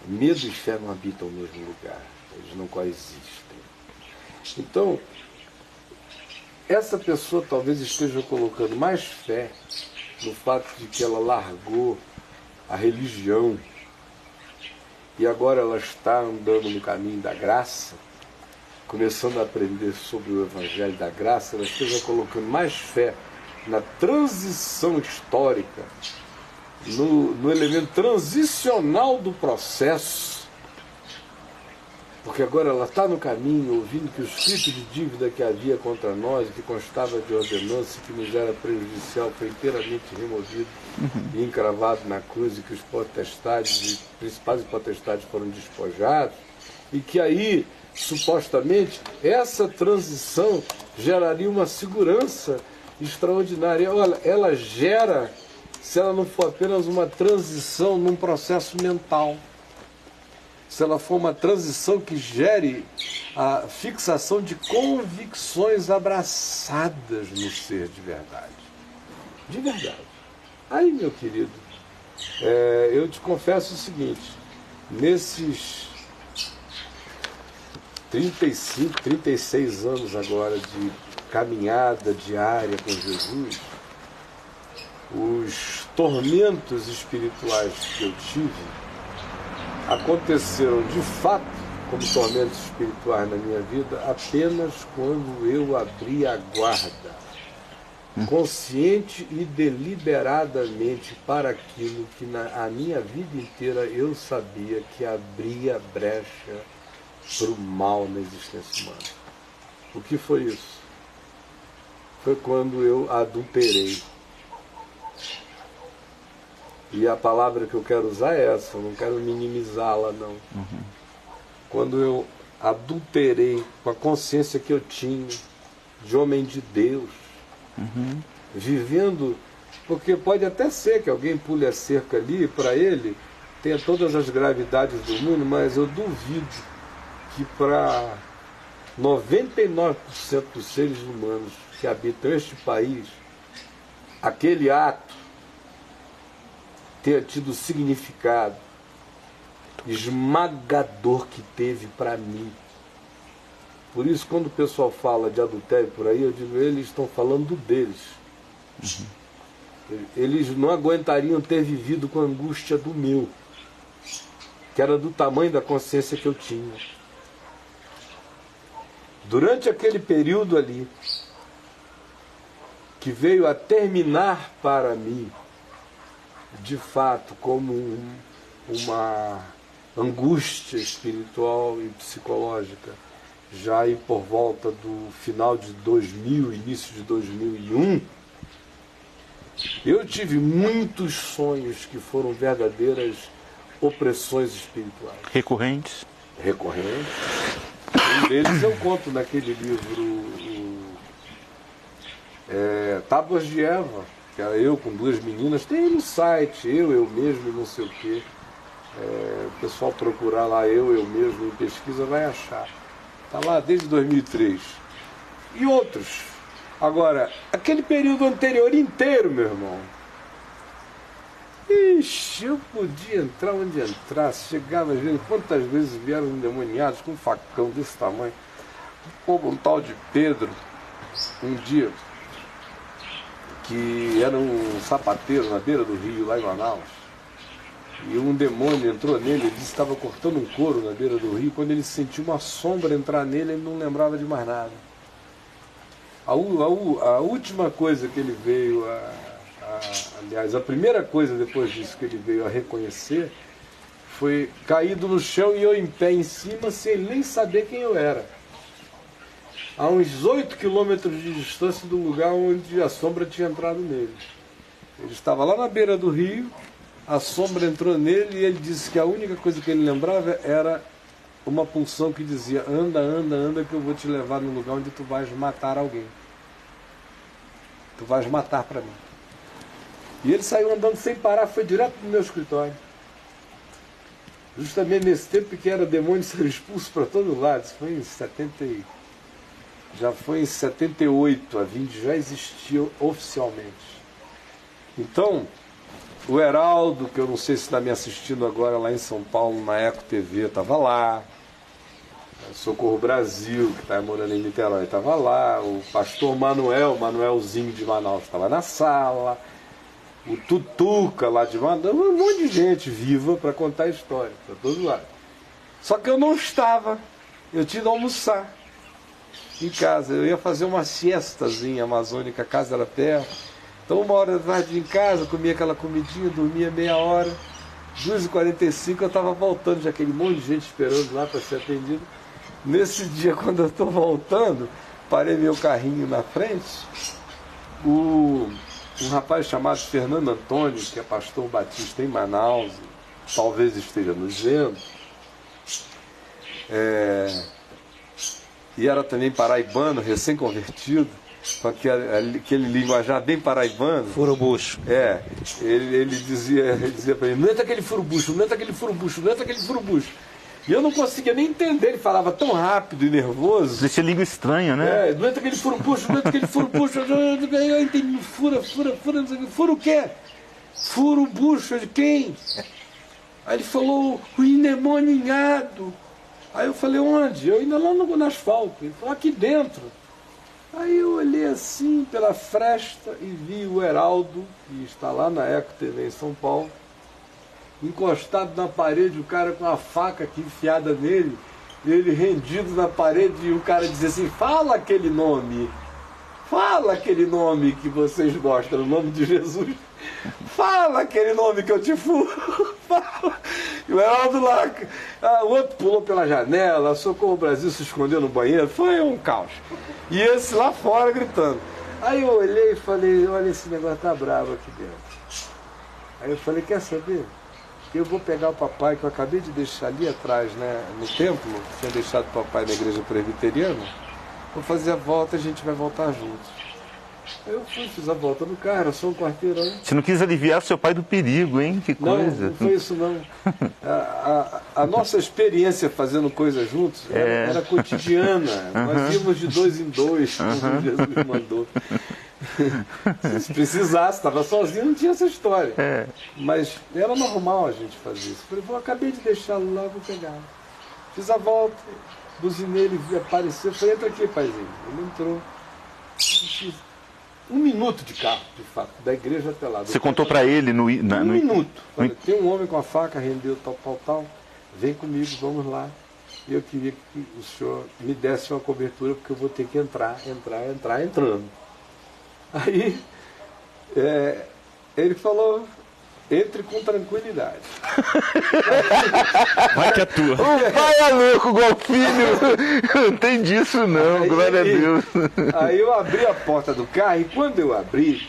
Medo e fé não habitam o mesmo lugar, eles não coexistem. Então, essa pessoa talvez esteja colocando mais fé no fato de que ela largou a religião e agora ela está andando no caminho da graça, começando a aprender sobre o Evangelho da Graça, ela esteja colocando mais fé na transição histórica, no elemento transicional do processo, porque agora ela está no caminho, ouvindo que o escrito de dívida que havia contra nós, que constava de ordenança, que nos era prejudicial, foi inteiramente removido e encravado na cruz, e que os potestades, principais potestades foram despojados, e que aí, supostamente, essa transição geraria uma segurança extraordinária. Olha, ela gera, se ela não for apenas uma transição num processo mental, se ela for uma transição que gere a fixação de convicções abraçadas no ser de verdade. De verdade. Aí, meu querido, eu te confesso o seguinte: nesses 35, 36 anos agora de caminhada diária com Jesus, os tormentos espirituais que eu tive aconteceram de fato como tormentos espirituais na minha vida apenas quando eu abri a guarda, consciente e deliberadamente, para aquilo que a minha vida inteira eu sabia que abria brecha para o mal na existência humana. O que foi isso? foi quando eu adulterei. E a palavra que eu quero usar é essa, eu não quero minimizá-la, não. Uhum. Quando eu adulterei com a consciência que eu tinha de homem de Deus, Uhum. vivendo, porque pode até ser que alguém pule a cerca ali, para ele, tenha todas as gravidades do mundo, mas eu duvido que para 99% dos seres humanos que habitam este país, aquele ato tenha tido o significado esmagador que teve para mim. Por isso, quando o pessoal fala de adultério por aí, eu digo, eles estão falando deles. Eles não aguentariam ter vivido com a angústia do meu, que era do tamanho da consciência que eu tinha. Durante aquele período ali, que veio a terminar para mim, de fato, como uma angústia espiritual e psicológica, já aí por volta do final de 2000, início de 2001, eu tive muitos sonhos que foram verdadeiras opressões espirituais. Recorrentes? Recorrentes. Um deles eu conto naquele livro Tábuas de Eva, que era eu com duas meninas, tem no site, eu mesmo, não sei o quê. O pessoal procurar lá eu mesmo em pesquisa vai achar. Está lá desde 2003. E outros. Agora, aquele período anterior inteiro, meu irmão, ixi, eu podia entrar onde entrasse, chegava às vezes, quantas vezes vieram endemoniados com um facão desse tamanho. Um tal de Pedro, um dia, que era um sapateiro na beira do rio, lá em Manaus, e um demônio entrou nele, ele disse que estava cortando um couro na beira do rio, quando ele sentiu uma sombra entrar nele, ele não lembrava de mais nada. A última coisa que ele veio aliás, a primeira coisa depois disso que ele veio a reconhecer foi caído no chão e eu em pé em cima sem ele nem saber quem eu era. A uns 8 quilômetros de distância do lugar onde a sombra tinha entrado nele. Ele estava lá na beira do rio, a sombra entrou nele e ele disse que a única coisa que ele lembrava era uma pulsão que dizia: anda, anda, anda, que eu vou te levar no lugar onde tu vais matar alguém. Tu vais matar para mim. E ele saiu andando sem parar, foi direto pro meu escritório. Justamente nesse tempo que era demônio ser expulso para todo lado. Isso foi em 70, já foi em 78, a Vind já existia oficialmente. Então, o Heraldo, que eu não sei se está me assistindo agora lá em São Paulo, na Eco TV, estava lá. Socorro Brasil, que está morando em Niterói, estava lá. O pastor Manuelzinho de Manaus, estava na sala. O Tutuca lá de Manaus, um monte de gente viva para contar a história, para todo lado. Só que eu não estava, eu tinha ido almoçar em casa. Eu ia fazer uma siestazinha amazônica, a casa era perto. Então 1h da tarde em casa, comia aquela comidinha, dormia meia hora. 2h45 eu estava voltando, já aquele monte de gente esperando lá para ser atendido. Nesse dia, quando eu estou voltando, parei meu carrinho na frente. Um rapaz chamado Fernando Antônio, que é pastor batista em Manaus, talvez esteja nos vendo, e era também paraibano, recém-convertido, com aquele linguajar bem paraibano. Furubucho. Ele dizia para ele: não entra aquele furubucho, não entra aquele furubucho, não entra aquele furubucho. E eu não conseguia nem entender, ele falava tão rápido e nervoso. Deixa língua estranha, né? Não entra aquele furubucho, não entra aquele furubucho. Eu entendi, fura, não sei o que. Fura o quê? Furubucho de quem? Aí ele falou: o endemoniado. Aí eu falei: onde? Eu ainda lá no asfalto. Ele falou: aqui dentro. Aí eu olhei assim pela fresta e vi o Heraldo, que está lá na Eco TV em São Paulo, encostado na parede, o cara com a faca aqui enfiada nele, ele rendido na parede, e o cara dizia assim: fala aquele nome que vocês gostam, o nome de Jesus, fala aquele nome que eu te furo. E o Heraldo lá, o outro pulou pela janela, Socorro Brasil se escondeu no banheiro, foi um caos. E esse lá fora gritando. Aí eu olhei e falei, olha, esse negócio tá bravo aqui dentro. Aí eu falei, quer saber? Eu vou pegar o papai que eu acabei de deixar ali atrás, né, no templo, tinha deixado o papai na igreja presbiteriana, vou fazer a volta e a gente vai voltar juntos. Aí eu fui, fiz a volta no carro, só um quarteirão. Você não quis aliviar seu pai do perigo, hein? Que coisa. Não foi isso não. A nossa experiência fazendo coisas juntos era cotidiana. Nós íamos de 2 em 2, como Jesus mandou. Se precisasse, estava sozinho, não tinha essa história. Mas era normal a gente fazer isso. Falei, acabei de deixá-lo lá, vou pegar. Fiz a volta, buzinei, ele apareceu. Falei, entra aqui, paizinho. Ele entrou. Um minuto de carro, de fato, da igreja até lá. Você contou para ele no... Um minuto. Falei, tem um homem com a faca, rendeu tal. Vem comigo, vamos lá. E eu queria que o senhor me desse uma cobertura, porque eu vou ter que entrar entrando. Aí, ele falou, entre com tranquilidade. Vai que é tua. O pai é louco igual o filho. Não tem disso não, Aí, glória a Deus. Aí eu abri a porta do carro e quando eu abri,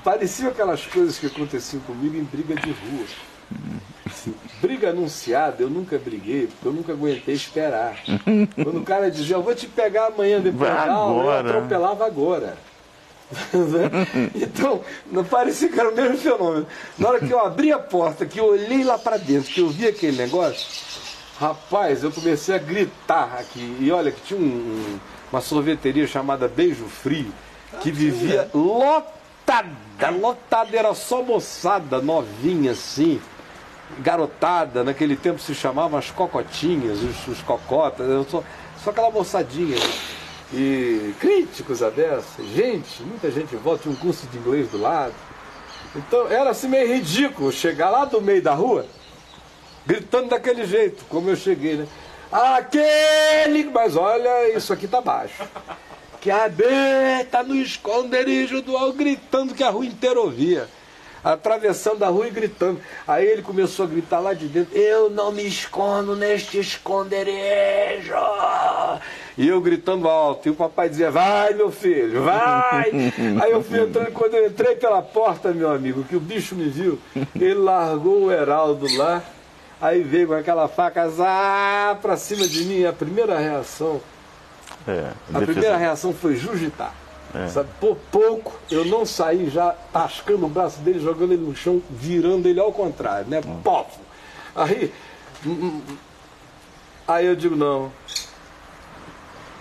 pareciam aquelas coisas que aconteciam comigo em briga de rua. Assim, briga anunciada, eu nunca briguei, porque eu nunca aguentei esperar. Quando o cara dizia, eu vou te pegar amanhã depois da aula, eu atropelava agora. Então, não parecia que era o mesmo fenômeno. Na hora que eu abri a porta, que eu olhei lá para dentro, que eu vi aquele negócio, rapaz, eu comecei a gritar aqui. E olha que tinha uma sorveteria chamada Beijo Frio, que vivia lotada, era só moçada novinha assim, garotada. Naquele tempo se chamavam as cocotinhas, os cocotas, só aquela moçadinha. E críticos a dessa, muita gente volta, tinha um curso de inglês do lado. Então era assim meio ridículo chegar lá do meio da rua, gritando daquele jeito, como eu cheguei, né? Mas olha, isso aqui tá baixo. Que tá no esconderijo do alto, gritando que a rua inteira ouvia. Atravessando a rua e gritando. Aí ele começou a gritar lá de dentro, eu não me escondo neste esconderijo. E eu gritando alto, e o papai dizia, vai meu filho, vai! Aí eu fui entrando, quando eu entrei pela porta, meu amigo, que o bicho me viu, ele largou o Heraldo lá, aí veio com aquela faca, pra cima de mim. A primeira reação, foi jujitar. Sabe, por pouco eu não saí já tascando o braço dele, jogando ele no chão, virando ele ao contrário, né? Pofo! Aí eu digo, não,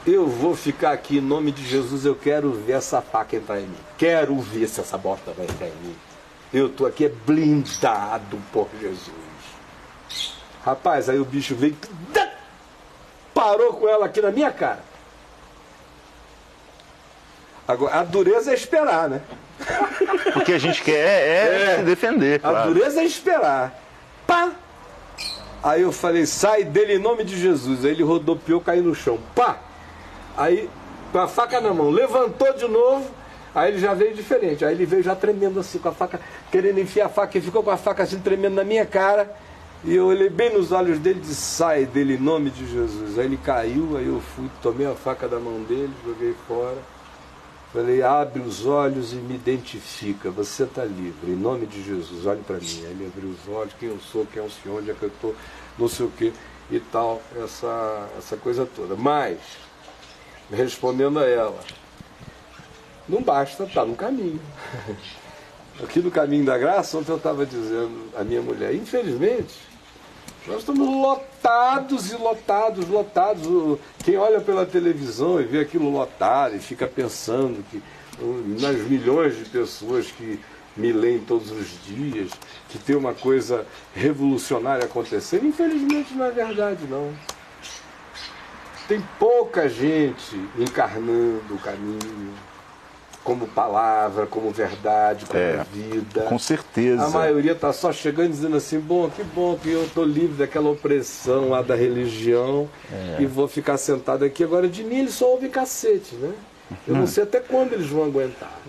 eu vou ficar aqui em nome de Jesus, eu quero ver essa faca entrar em mim. Quero ver se essa bosta vai entrar em mim. Eu tô aqui blindado por Jesus. Rapaz, aí o bicho veio, parou com ela aqui na minha cara. Agora, a dureza é esperar, né? O que a gente quer se defender, claro. A dureza é esperar. Pá! Aí eu falei, sai dele em nome de Jesus. Aí ele rodopiou, caiu no chão. Pá! Aí, com a faca na mão, levantou de novo. Aí ele já veio diferente. Aí ele veio já tremendo assim, com a faca, querendo enfiar a faca. Ele ficou com a faca assim, tremendo na minha cara. E eu olhei bem nos olhos dele e disse, sai dele em nome de Jesus. Aí ele caiu, aí eu fui, tomei a faca da mão dele, joguei fora. Falei, abre os olhos e me identifica, você está livre, em nome de Jesus, olhe para mim. Aí ele abriu os olhos, quem eu sou, quem é o senhor, onde é que eu estou, não sei o que e tal, essa coisa toda. Mas, respondendo a ela, não basta estar no caminho. Aqui no caminho da graça, ontem eu estava dizendo à minha mulher, infelizmente, nós estamos lotados e lotados. Quem olha pela televisão e vê aquilo lotado e fica pensando que nas milhões de pessoas que me leem todos os dias, que tem uma coisa revolucionária acontecendo, infelizmente não é verdade, não. Tem pouca gente encarnando o caminho como palavra, como verdade, como vida. Com certeza. A maioria está só chegando dizendo assim, bom que eu estou livre daquela opressão lá da religião e vou ficar sentado aqui. Agora, de mim eles só ouvem cacete, né? Eu não sei até quando eles vão aguentar.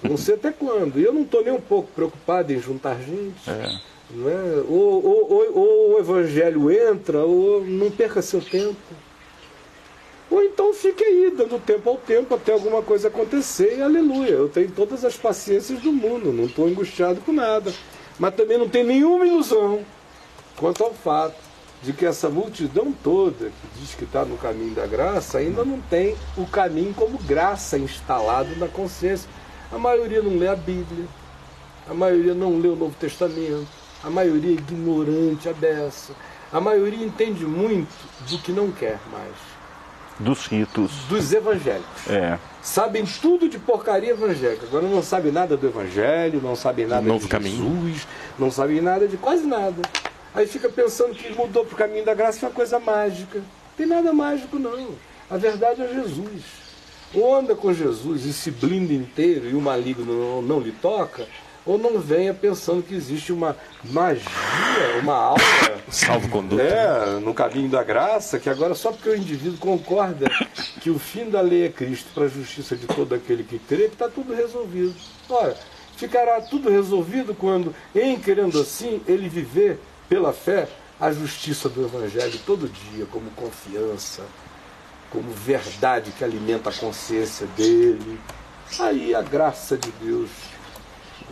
Não sei até quando. E eu não estou nem um pouco preocupado em juntar gente. Né? Ou o evangelho entra, ou não perca seu tempo. Ou então fique aí, dando tempo ao tempo, até alguma coisa acontecer, e aleluia. Eu tenho todas as paciências do mundo, não estou angustiado com nada. Mas também não tenho nenhuma ilusão quanto ao fato de que essa multidão toda, que diz que está no caminho da graça, ainda não tem o caminho como graça instalado na consciência. A maioria não lê a Bíblia, a maioria não lê o Novo Testamento, a maioria é ignorante, a beça. A maioria entende muito do que não quer mais. Dos ritos. Dos evangélicos. Sabem tudo de porcaria evangélica. Agora não sabem nada do evangelho, não sabem nada de Jesus, não sabem nada de quase nada. Aí fica pensando que mudou para o caminho da graça, que é uma coisa mágica. Não tem nada mágico, não. A verdade é Jesus. Ou anda com Jesus e se blinda inteiro e o maligno não lhe toca, ou não venha pensando que existe uma magia, uma aura salvo-conduto, no caminho da graça, que agora só porque o indivíduo concorda que o fim da lei é Cristo para a justiça de todo aquele que crê, que está tudo resolvido. Ora, ficará tudo resolvido quando, em querendo assim, ele viver pela fé a justiça do Evangelho todo dia, como confiança, como verdade que alimenta a consciência dele. Aí a graça de Deus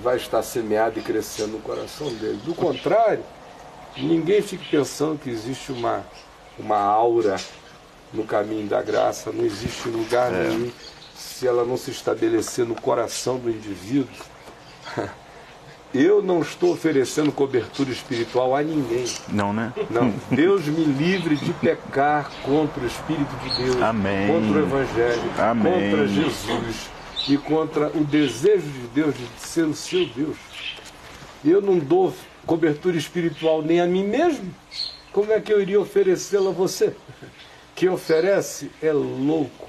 vai estar semeada e crescendo no coração dele. Do contrário, ninguém fique pensando que existe uma aura no caminho da graça, não existe lugar nenhum se ela não se estabelecer no coração do indivíduo. Eu não estou oferecendo cobertura espiritual a ninguém. Não, né? Não. Deus me livre de pecar contra o Espírito de Deus, Amém. Contra o Evangelho, Amém. Contra Jesus e contra o desejo de Deus de ser o seu Deus. Eu não dou cobertura espiritual nem a mim mesmo. Como é que eu iria oferecê-la a você? Quem oferece é louco,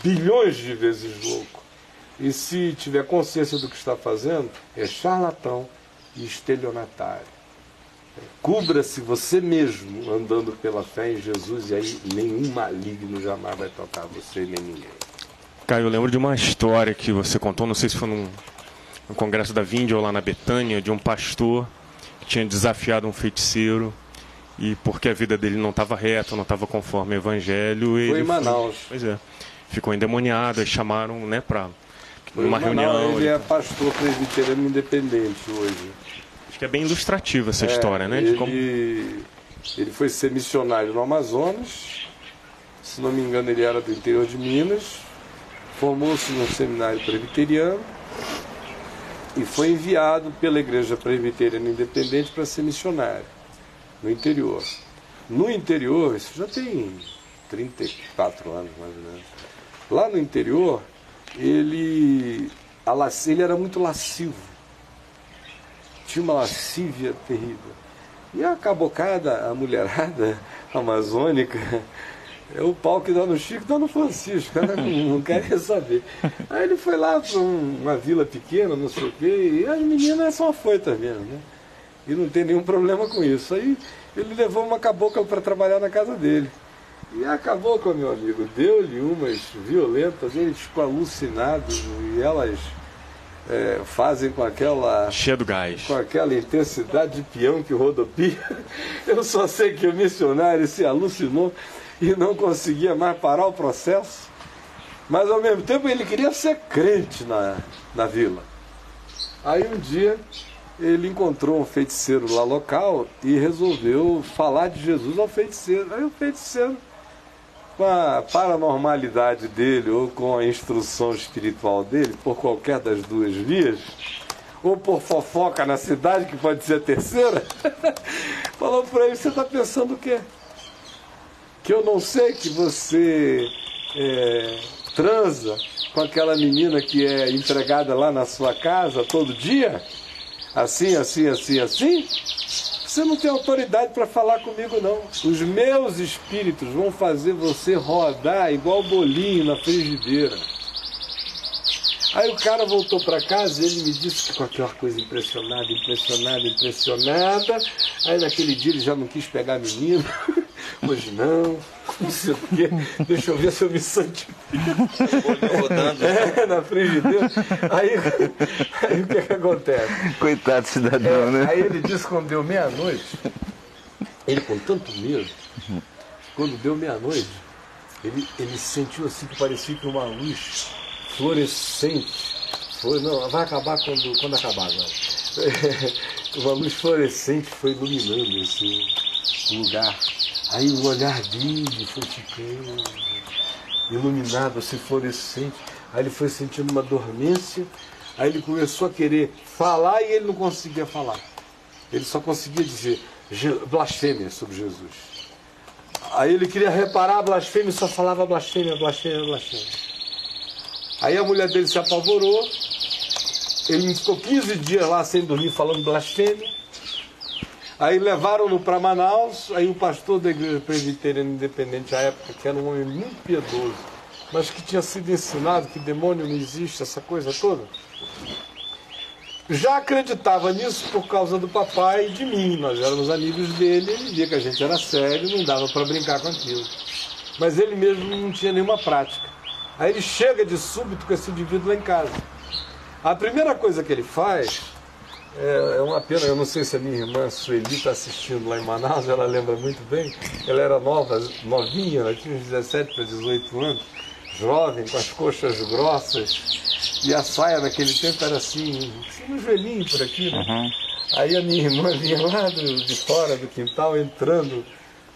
bilhões de vezes louco. E se tiver consciência do que está fazendo, é charlatão e estelionatário. Cubra-se você mesmo andando pela fé em Jesus, e aí nenhum maligno jamais vai tocar você nem ninguém. Caio, eu lembro de uma história que você contou, não sei se foi num congresso da Víndia ou lá na Betânia, de um pastor que tinha desafiado um feiticeiro, e porque a vida dele não estava reta, não estava conforme o evangelho, ele Foi em Manaus. Pois é, ficou endemoniado, e chamaram, né, para Numa reunião. Ele é pastor presbiteriano independente hoje. Acho que é bem ilustrativa essa história, né? Ele foi ser missionário no Amazonas, se não me engano ele era do interior de Minas, formou-se no seminário presbiteriano e foi enviado pela Igreja Presbiteriana Independente para ser missionário no interior. No interior, isso já tem 34 anos mais ou menos. Lá no interior, ele era muito lascivo. Tinha uma lascívia terrível. E a cabocada, a mulherada amazônica, é o pau que dá no Chico, dá no Francisco, né? Não querem saber. Aí ele foi lá para uma vila pequena, não sei o quê, e as meninas são afoitas mesmo, né? E não tem nenhum problema com isso. Aí ele levou uma cabocla para trabalhar na casa dele. E a cabocla, meu amigo, deu-lhe umas violentas, ele ficou alucinado, e elas fazem com aquela... cheia do gás. Com aquela intensidade de peão que rodopia. Eu só sei que o missionário se alucinou e não conseguia mais parar o processo. Mas ao mesmo tempo ele queria ser crente na vila. Aí um dia ele encontrou um feiticeiro lá local e resolveu falar de Jesus ao feiticeiro. Aí o feiticeiro, com a paranormalidade dele ou com a instrução espiritual dele, por qualquer das duas vias, ou por fofoca na cidade, que pode ser a terceira, falou para ele: você está pensando o quê? Que eu não sei que você transa com aquela menina que é empregada lá na sua casa todo dia? Assim, assim, assim, assim? Você não tem autoridade para falar comigo, não. Os meus espíritos vão fazer você rodar igual bolinho na frigideira. Aí o cara voltou para casa e ele me disse que com aquela coisa impressionada. Aí naquele dia ele já não quis pegar a menina. Hoje não sei o quê. Deixa eu ver se eu me santifico. Rodando. Na frigideira. Aí o que acontece? Coitado cidadão, né? Aí ele disse, quando deu meia-noite, ele com tanto medo, quando deu meia-noite, ele sentiu assim que parecia que uma luz fluorescente. Não, vai acabar quando acabar agora. Uma luz fluorescente foi iluminando assim, o lugar. Aí o olhar dele foi ficando iluminado, assim, fluorescente. Aí ele foi sentindo uma dormência. Aí ele começou a querer falar e ele não conseguia falar. Ele só conseguia dizer blasfêmia sobre Jesus. Aí ele queria reparar a blasfêmia e só falava blasfêmia, blasfêmia, blasfêmia. Aí a mulher dele se apavorou. Ele ficou 15 dias lá sem dormir falando blasfêmia. Aí levaram-no para Manaus. Aí o pastor da igreja presbiteriana independente à época, que era um homem muito piedoso, mas que tinha sido ensinado que demônio não existe, essa coisa toda, já acreditava nisso por causa do papai e de mim. Nós éramos amigos dele, ele via que a gente era sério, não dava para brincar com aquilo. Mas ele mesmo não tinha nenhuma prática. Aí ele chega de súbito com esse indivíduo lá em casa. A primeira coisa que ele faz, é uma pena, eu não sei se a minha irmã Sueli está assistindo lá em Manaus, ela lembra muito bem, ela era novinha, ela tinha uns 17 para 18 anos, jovem, com as coxas grossas, e a saia naquele tempo era assim no joelhinho por aqui, né? Uhum. Aí a minha irmã vinha lá de fora do quintal, entrando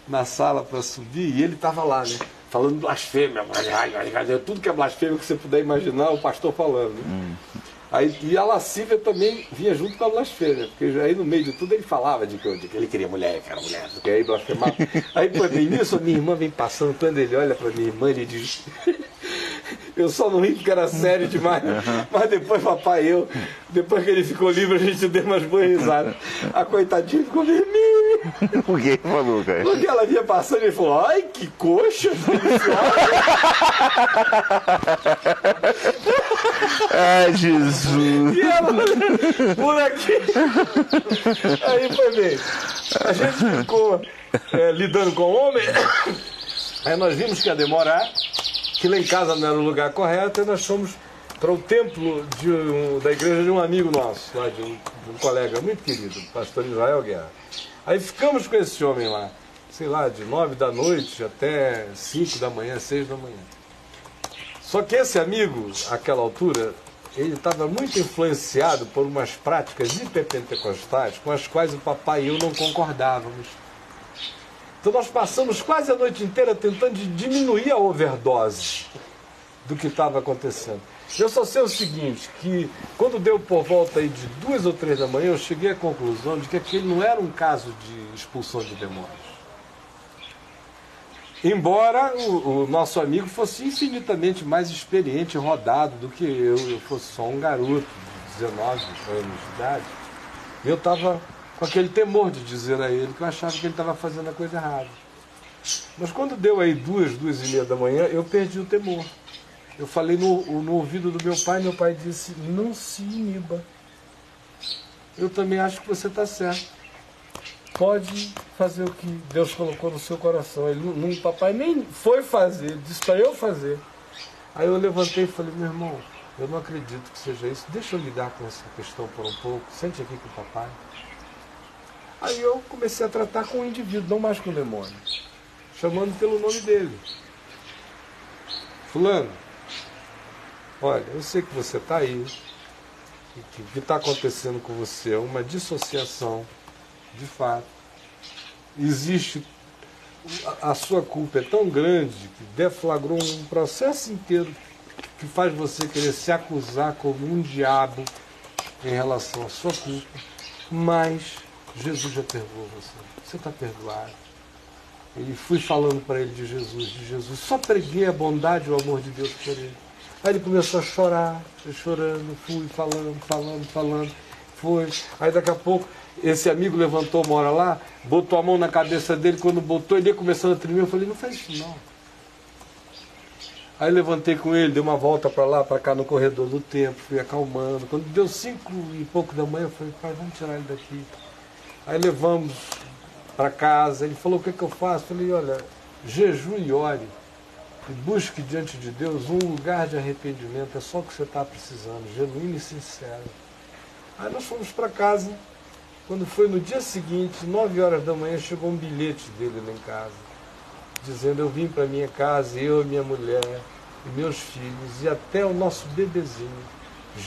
na sala para subir, e ele estava lá, né? Falando blasfêmia, tudo que é blasfêmia que você puder imaginar, o pastor falando. Né? Aí, e a lascívia também vinha junto com a blasfêmia, porque aí no meio de tudo ele falava de que ele queria mulher, que era mulher, que aí blasfemava. Aí por nisso a minha irmã vem passando, quando ele olha para minha irmã, ele diz... Eu só não ri porque era sério demais, mas depois, papai, depois que ele ficou livre, a gente deu umas boas risadas. A coitadinha ficou vermelha. Por que falou, cara? Porque ela vinha passando e ele falou, ai, que coxa! Ai, Jesus! E ela, por aqui. Aí foi bem. A gente ficou lidando com o homem, aí nós vimos que ia demorar, que lá em casa não era o lugar correto, e nós fomos para o templo da igreja de um amigo nosso, lá de um colega muito querido, o pastor Israel Guerra. Aí ficamos com esse homem lá, sei lá, de 9 da noite até 5 da manhã, 6 da manhã. Só que esse amigo, àquela altura, ele estava muito influenciado por umas práticas hiperpentecostais com as quais o papai e eu não concordávamos. Então nós passamos quase a noite inteira tentando diminuir a overdose do que estava acontecendo. Eu só sei o seguinte, que quando deu por volta aí de 2 ou 3 da manhã, eu cheguei à conclusão de que aquele não era um caso de expulsão de demônios. Embora o nosso amigo fosse infinitamente mais experiente e rodado do que eu fosse só um garoto de 19 anos de idade, eu estava com aquele temor de dizer a ele que eu achava que ele estava fazendo a coisa errada. Mas quando deu aí 2, 2:30 da manhã, eu perdi o temor. Eu falei no ouvido do meu pai disse, não se iniba. Eu também acho que você está certo. Pode fazer o que Deus colocou no seu coração. O papai nem foi fazer, ele disse para eu fazer. Aí eu levantei e falei, meu irmão, eu não acredito que seja isso. Deixa eu lidar com essa questão por um pouco. Sente aqui com o papai. Aí eu comecei a tratar com o indivíduo, não mais com o demônio. Chamando pelo nome dele. Fulano, olha, eu sei que você está aí. E o que está acontecendo com você é uma dissociação, de fato. Existe, a sua culpa é tão grande que deflagrou um processo inteiro que faz você querer se acusar como um diabo em relação à sua culpa. Mas Jesus já perdoou você. Você está perdoado. E fui falando para ele de Jesus. Só preguei a bondade e o amor de Deus por ele. Aí ele começou a chorar, eu chorando, fui falando. Foi. Aí daqui a pouco, esse amigo levantou uma hora lá, botou a mão na cabeça dele, quando botou, ele ia começando a tremer, eu falei, não faz isso não. Aí levantei com ele, dei uma volta para lá, para cá no corredor do templo, fui acalmando. Quando deu 5 e pouco da manhã, eu falei, pai, vamos tirar ele daqui. Aí levamos para casa, ele falou, o que é que eu faço? Eu falei, olha, jejue e ore, e busque diante de Deus um lugar de arrependimento, é só o que você está precisando, genuíno e sincero. Aí nós fomos para casa, quando foi no dia seguinte, 9 horas da manhã, chegou um bilhete dele lá em casa. dizendo: eu vim para minha casa, eu e minha mulher, e meus filhos, e até o nosso bebezinho,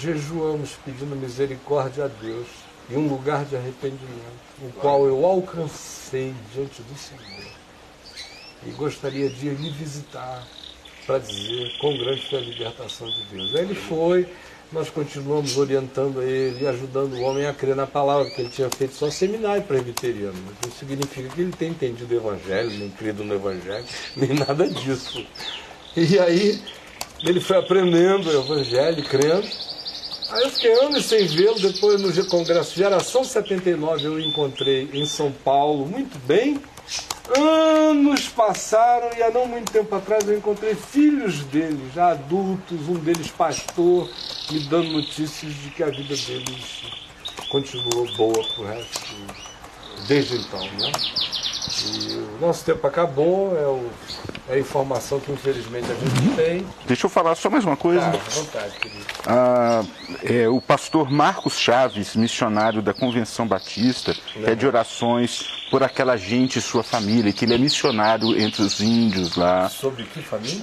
jejuamos pedindo misericórdia a Deus e um lugar de arrependimento, o qual eu alcancei diante do Senhor. E gostaria de ir lhe visitar para dizer quão grande foi a libertação de Deus. Aí ele foi, nós continuamos orientando ele, ajudando o homem a crer na palavra, porque ele tinha feito só seminário presbiteriano. Não significa que ele tenha entendido o Evangelho, nem crido no Evangelho, nem nada disso. E aí ele foi aprendendo o Evangelho, crendo. Aí eu fiquei anos sem vê-lo, depois no Congresso Geração 79 eu o encontrei em São Paulo, muito bem. Anos passaram e há não muito tempo atrás eu encontrei filhos dele, já adultos, um deles pastor, me dando notícias de que a vida deles continuou boa pro resto, desde então, né? E o nosso tempo acabou, é a informação que infelizmente a gente tem. Deixa eu falar só mais uma coisa. Tá, à vontade, querido. O pastor Marcos Chaves, missionário da Convenção Batista, pede orações por aquela gente e sua família, que ele é missionário entre os índios lá. Sobre que família?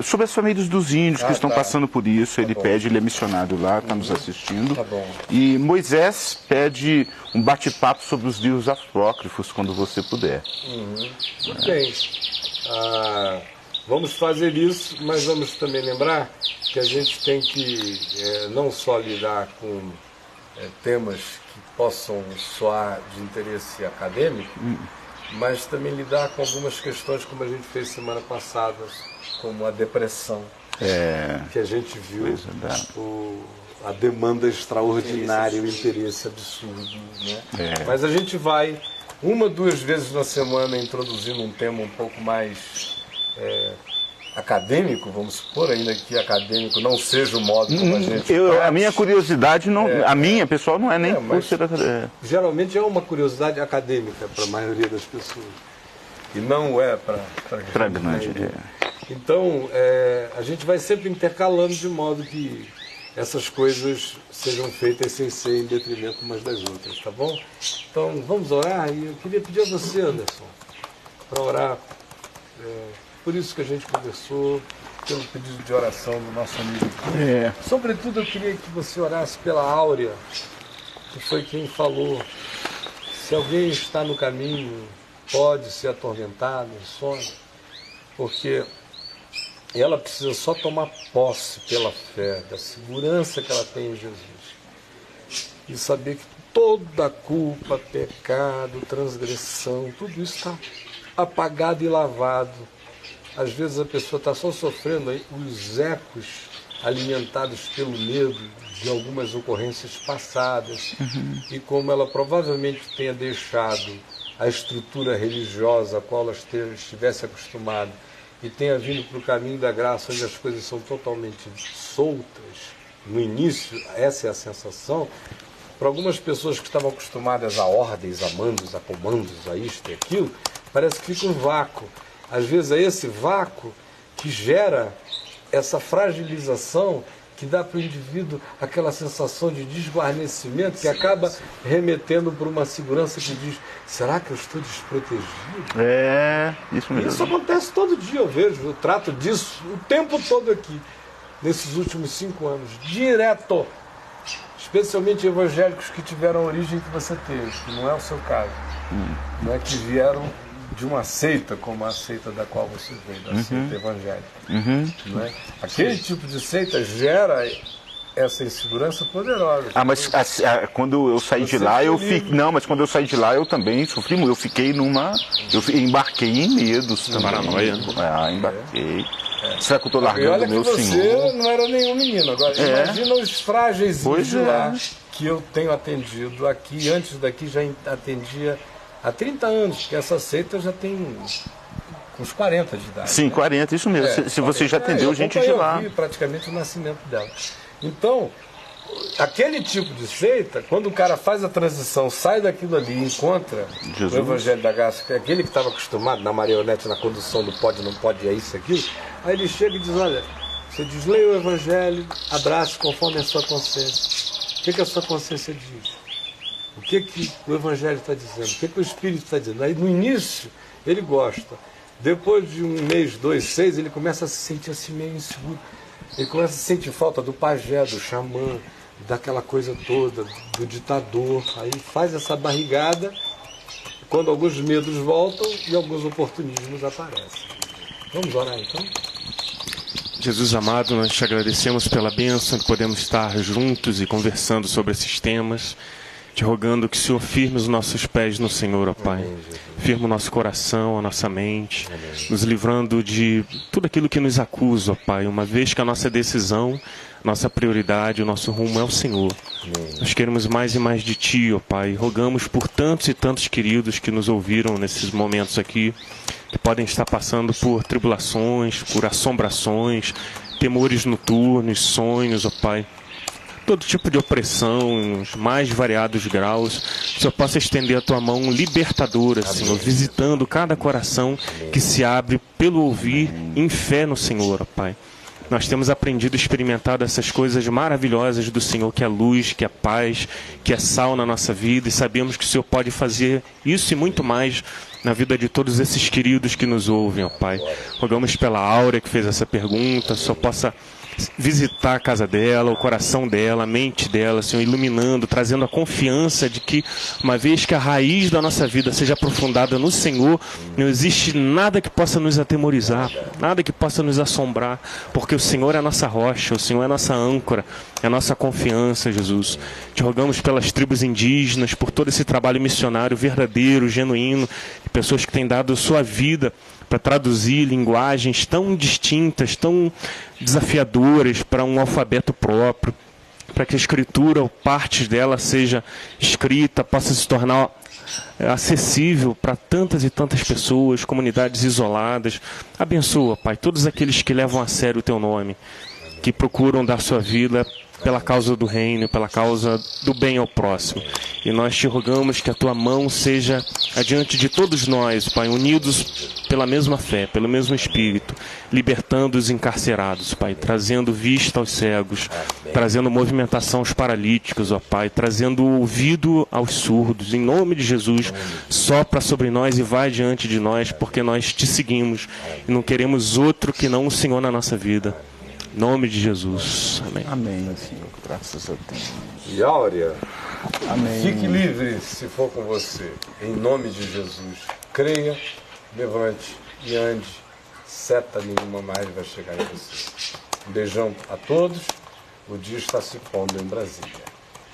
Sobre as famílias dos índios que estão passando por isso, ele bom. pede, ele é missionário lá, está nos assistindo. Tá bom. E Moisés pede um bate-papo sobre os livros apócrifos, quando você puder. Muito bem. Vamos fazer isso, mas vamos também lembrar que a gente tem que não só lidar com temas que possam soar de interesse acadêmico, mas também lidar com algumas questões como a gente fez semana passada, como a depressão, que a gente viu a demanda extraordinária, o interesse absurdo. Né? Mas a gente vai 1, 2 vezes na semana introduzindo um tema um pouco mais acadêmico, vamos supor, ainda que acadêmico não seja o modo como a gente a minha curiosidade, não, a minha, pessoal, não é nem por ser geralmente é uma curiosidade acadêmica para a maioria das pessoas. E não é para grande. Então, a gente vai sempre intercalando de modo que essas coisas sejam feitas sem ser em detrimento umas das outras, tá bom? Então, vamos orar, e eu queria pedir a você, Anderson, para orar por isso que a gente conversou, pelo pedido de oração do nosso amigo. Sobretudo, eu queria que você orasse pela Áurea, que foi quem falou. Se alguém está no caminho, pode ser atormentado em sonho, porque ela precisa só tomar posse pela fé, da segurança que ela tem em Jesus. E saber que toda culpa, pecado, transgressão, tudo isso está apagado e lavado. Às vezes a pessoa está só sofrendo os ecos alimentados pelo medo de algumas ocorrências passadas. E como ela provavelmente tenha deixado a estrutura religiosa a qual ela estivesse acostumada e tenha vindo para o caminho da graça, onde as coisas são totalmente soltas, no início, essa é a sensação, para algumas pessoas que estavam acostumadas a ordens, a mandos, a comandos, a isto e aquilo, parece que fica um vácuo. Às vezes é esse vácuo que gera essa fragilização que dá para o indivíduo aquela sensação de desguarnecimento que acaba remetendo para uma segurança que diz: será que eu estou desprotegido? Isso mesmo. Isso acontece todo dia, eu vejo, eu trato disso o tempo todo aqui, nesses últimos 5 anos, direto. Especialmente evangélicos que tiveram a origem que você teve, que não é o seu caso. Não é que vieram de uma seita como a seita da qual você veio, da seita evangélica. Não é? Aquele tipo de seita gera essa insegurança poderosa. Mas quando eu saí de lá, eu fiquei. Não, mas quando eu saí de lá, eu também sofri muito. Eu fiquei embarquei em medos. Paranoia. Embarquei. Será que eu estou largando o meu você senhor? Não era nenhum menino. Agora, imagina os frágeis de lá que eu tenho atendido aqui. Antes daqui já atendia há 30 anos, porque essa seita já tem uns 40 de idade. Sim, 40, isso mesmo. Se você já atendeu gente de lá. Eu vi praticamente o nascimento dela. Então, aquele tipo de seita, quando o cara faz a transição, sai daquilo ali e encontra Jesus, o Evangelho da Graça, que é aquele que estava acostumado na marionete, na condução do pode, não pode, é isso, aquilo, aí ele chega e diz: olha, você diz, leia o Evangelho, abrace conforme a sua consciência. O que a sua consciência diz? O que o Evangelho está dizendo? O que o Espírito está dizendo? Aí no início ele gosta, Depois de 1 mês, 2, 6, ele começa a se sentir assim meio inseguro. Ele começa a sentir falta do pajé, do xamã, daquela coisa toda, do ditador. Aí faz essa barrigada, quando alguns medos voltam e alguns oportunismos aparecem. Vamos orar então? Jesus amado, nós te agradecemos pela bênção de podemos estar juntos e conversando sobre esses temas, te rogando que o Senhor firme os nossos pés no Senhor, ó Pai. Firme o nosso coração, a nossa mente, nos livrando de tudo aquilo que nos acusa, ó Pai, uma vez que a nossa decisão, nossa prioridade, o nosso rumo é o Senhor. Nós queremos mais e mais de Ti, ó Pai. Rogamos por tantos e tantos queridos que nos ouviram nesses momentos aqui, que podem estar passando por tribulações, por assombrações, temores noturnos, sonhos, ó Pai. Todo tipo de opressão, os mais variados graus, que o Senhor possa estender a Tua mão libertadora, Senhor, visitando cada coração que se abre pelo ouvir em fé no Senhor, ó Pai. Nós temos aprendido e experimentado essas coisas maravilhosas do Senhor, que é luz, que é paz, que é sal na nossa vida, e sabemos que o Senhor pode fazer isso e muito mais na vida de todos esses queridos que nos ouvem, ó Pai. Rogamos pela Áurea que fez essa pergunta, o Senhor possa visitar a casa dela, o coração dela, a mente dela, Senhor, iluminando, trazendo a confiança de que, uma vez que a raiz da nossa vida seja aprofundada no Senhor, não existe nada que possa nos atemorizar, nada que possa nos assombrar, porque o Senhor é a nossa rocha, o Senhor é a nossa âncora, é a nossa confiança, Jesus. Te rogamos pelas tribos indígenas, por todo esse trabalho missionário verdadeiro, genuíno, de pessoas que têm dado sua vida para traduzir linguagens tão distintas, tão desafiadoras para um alfabeto próprio, para que a escritura ou partes dela seja escrita, possa se tornar acessível para tantas e tantas pessoas, comunidades isoladas. Abençoa, Pai, todos aqueles que levam a sério o Teu nome, que procuram dar sua vida pela causa do reino, pela causa do bem ao próximo. E nós te rogamos que a Tua mão seja adiante de todos nós, Pai, unidos pela mesma fé, pelo mesmo Espírito, libertando os encarcerados, Pai, trazendo vista aos cegos, trazendo movimentação aos paralíticos, ó Pai, trazendo ouvido aos surdos. Em nome de Jesus, sopra sobre nós e vai diante de nós, porque nós te seguimos e não queremos outro que não o Senhor na nossa vida. Em nome de Jesus. Amém. Amém, Senhor. Graças a Deus. E Áurea, Amém. fique livre se for com você. Em nome de Jesus. Creia, levante e ande. Seta nenhuma mais vai chegar em você. Um beijão a todos. O dia está se pondo em Brasília.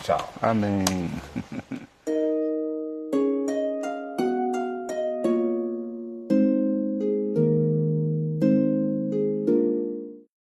Tchau. Amém.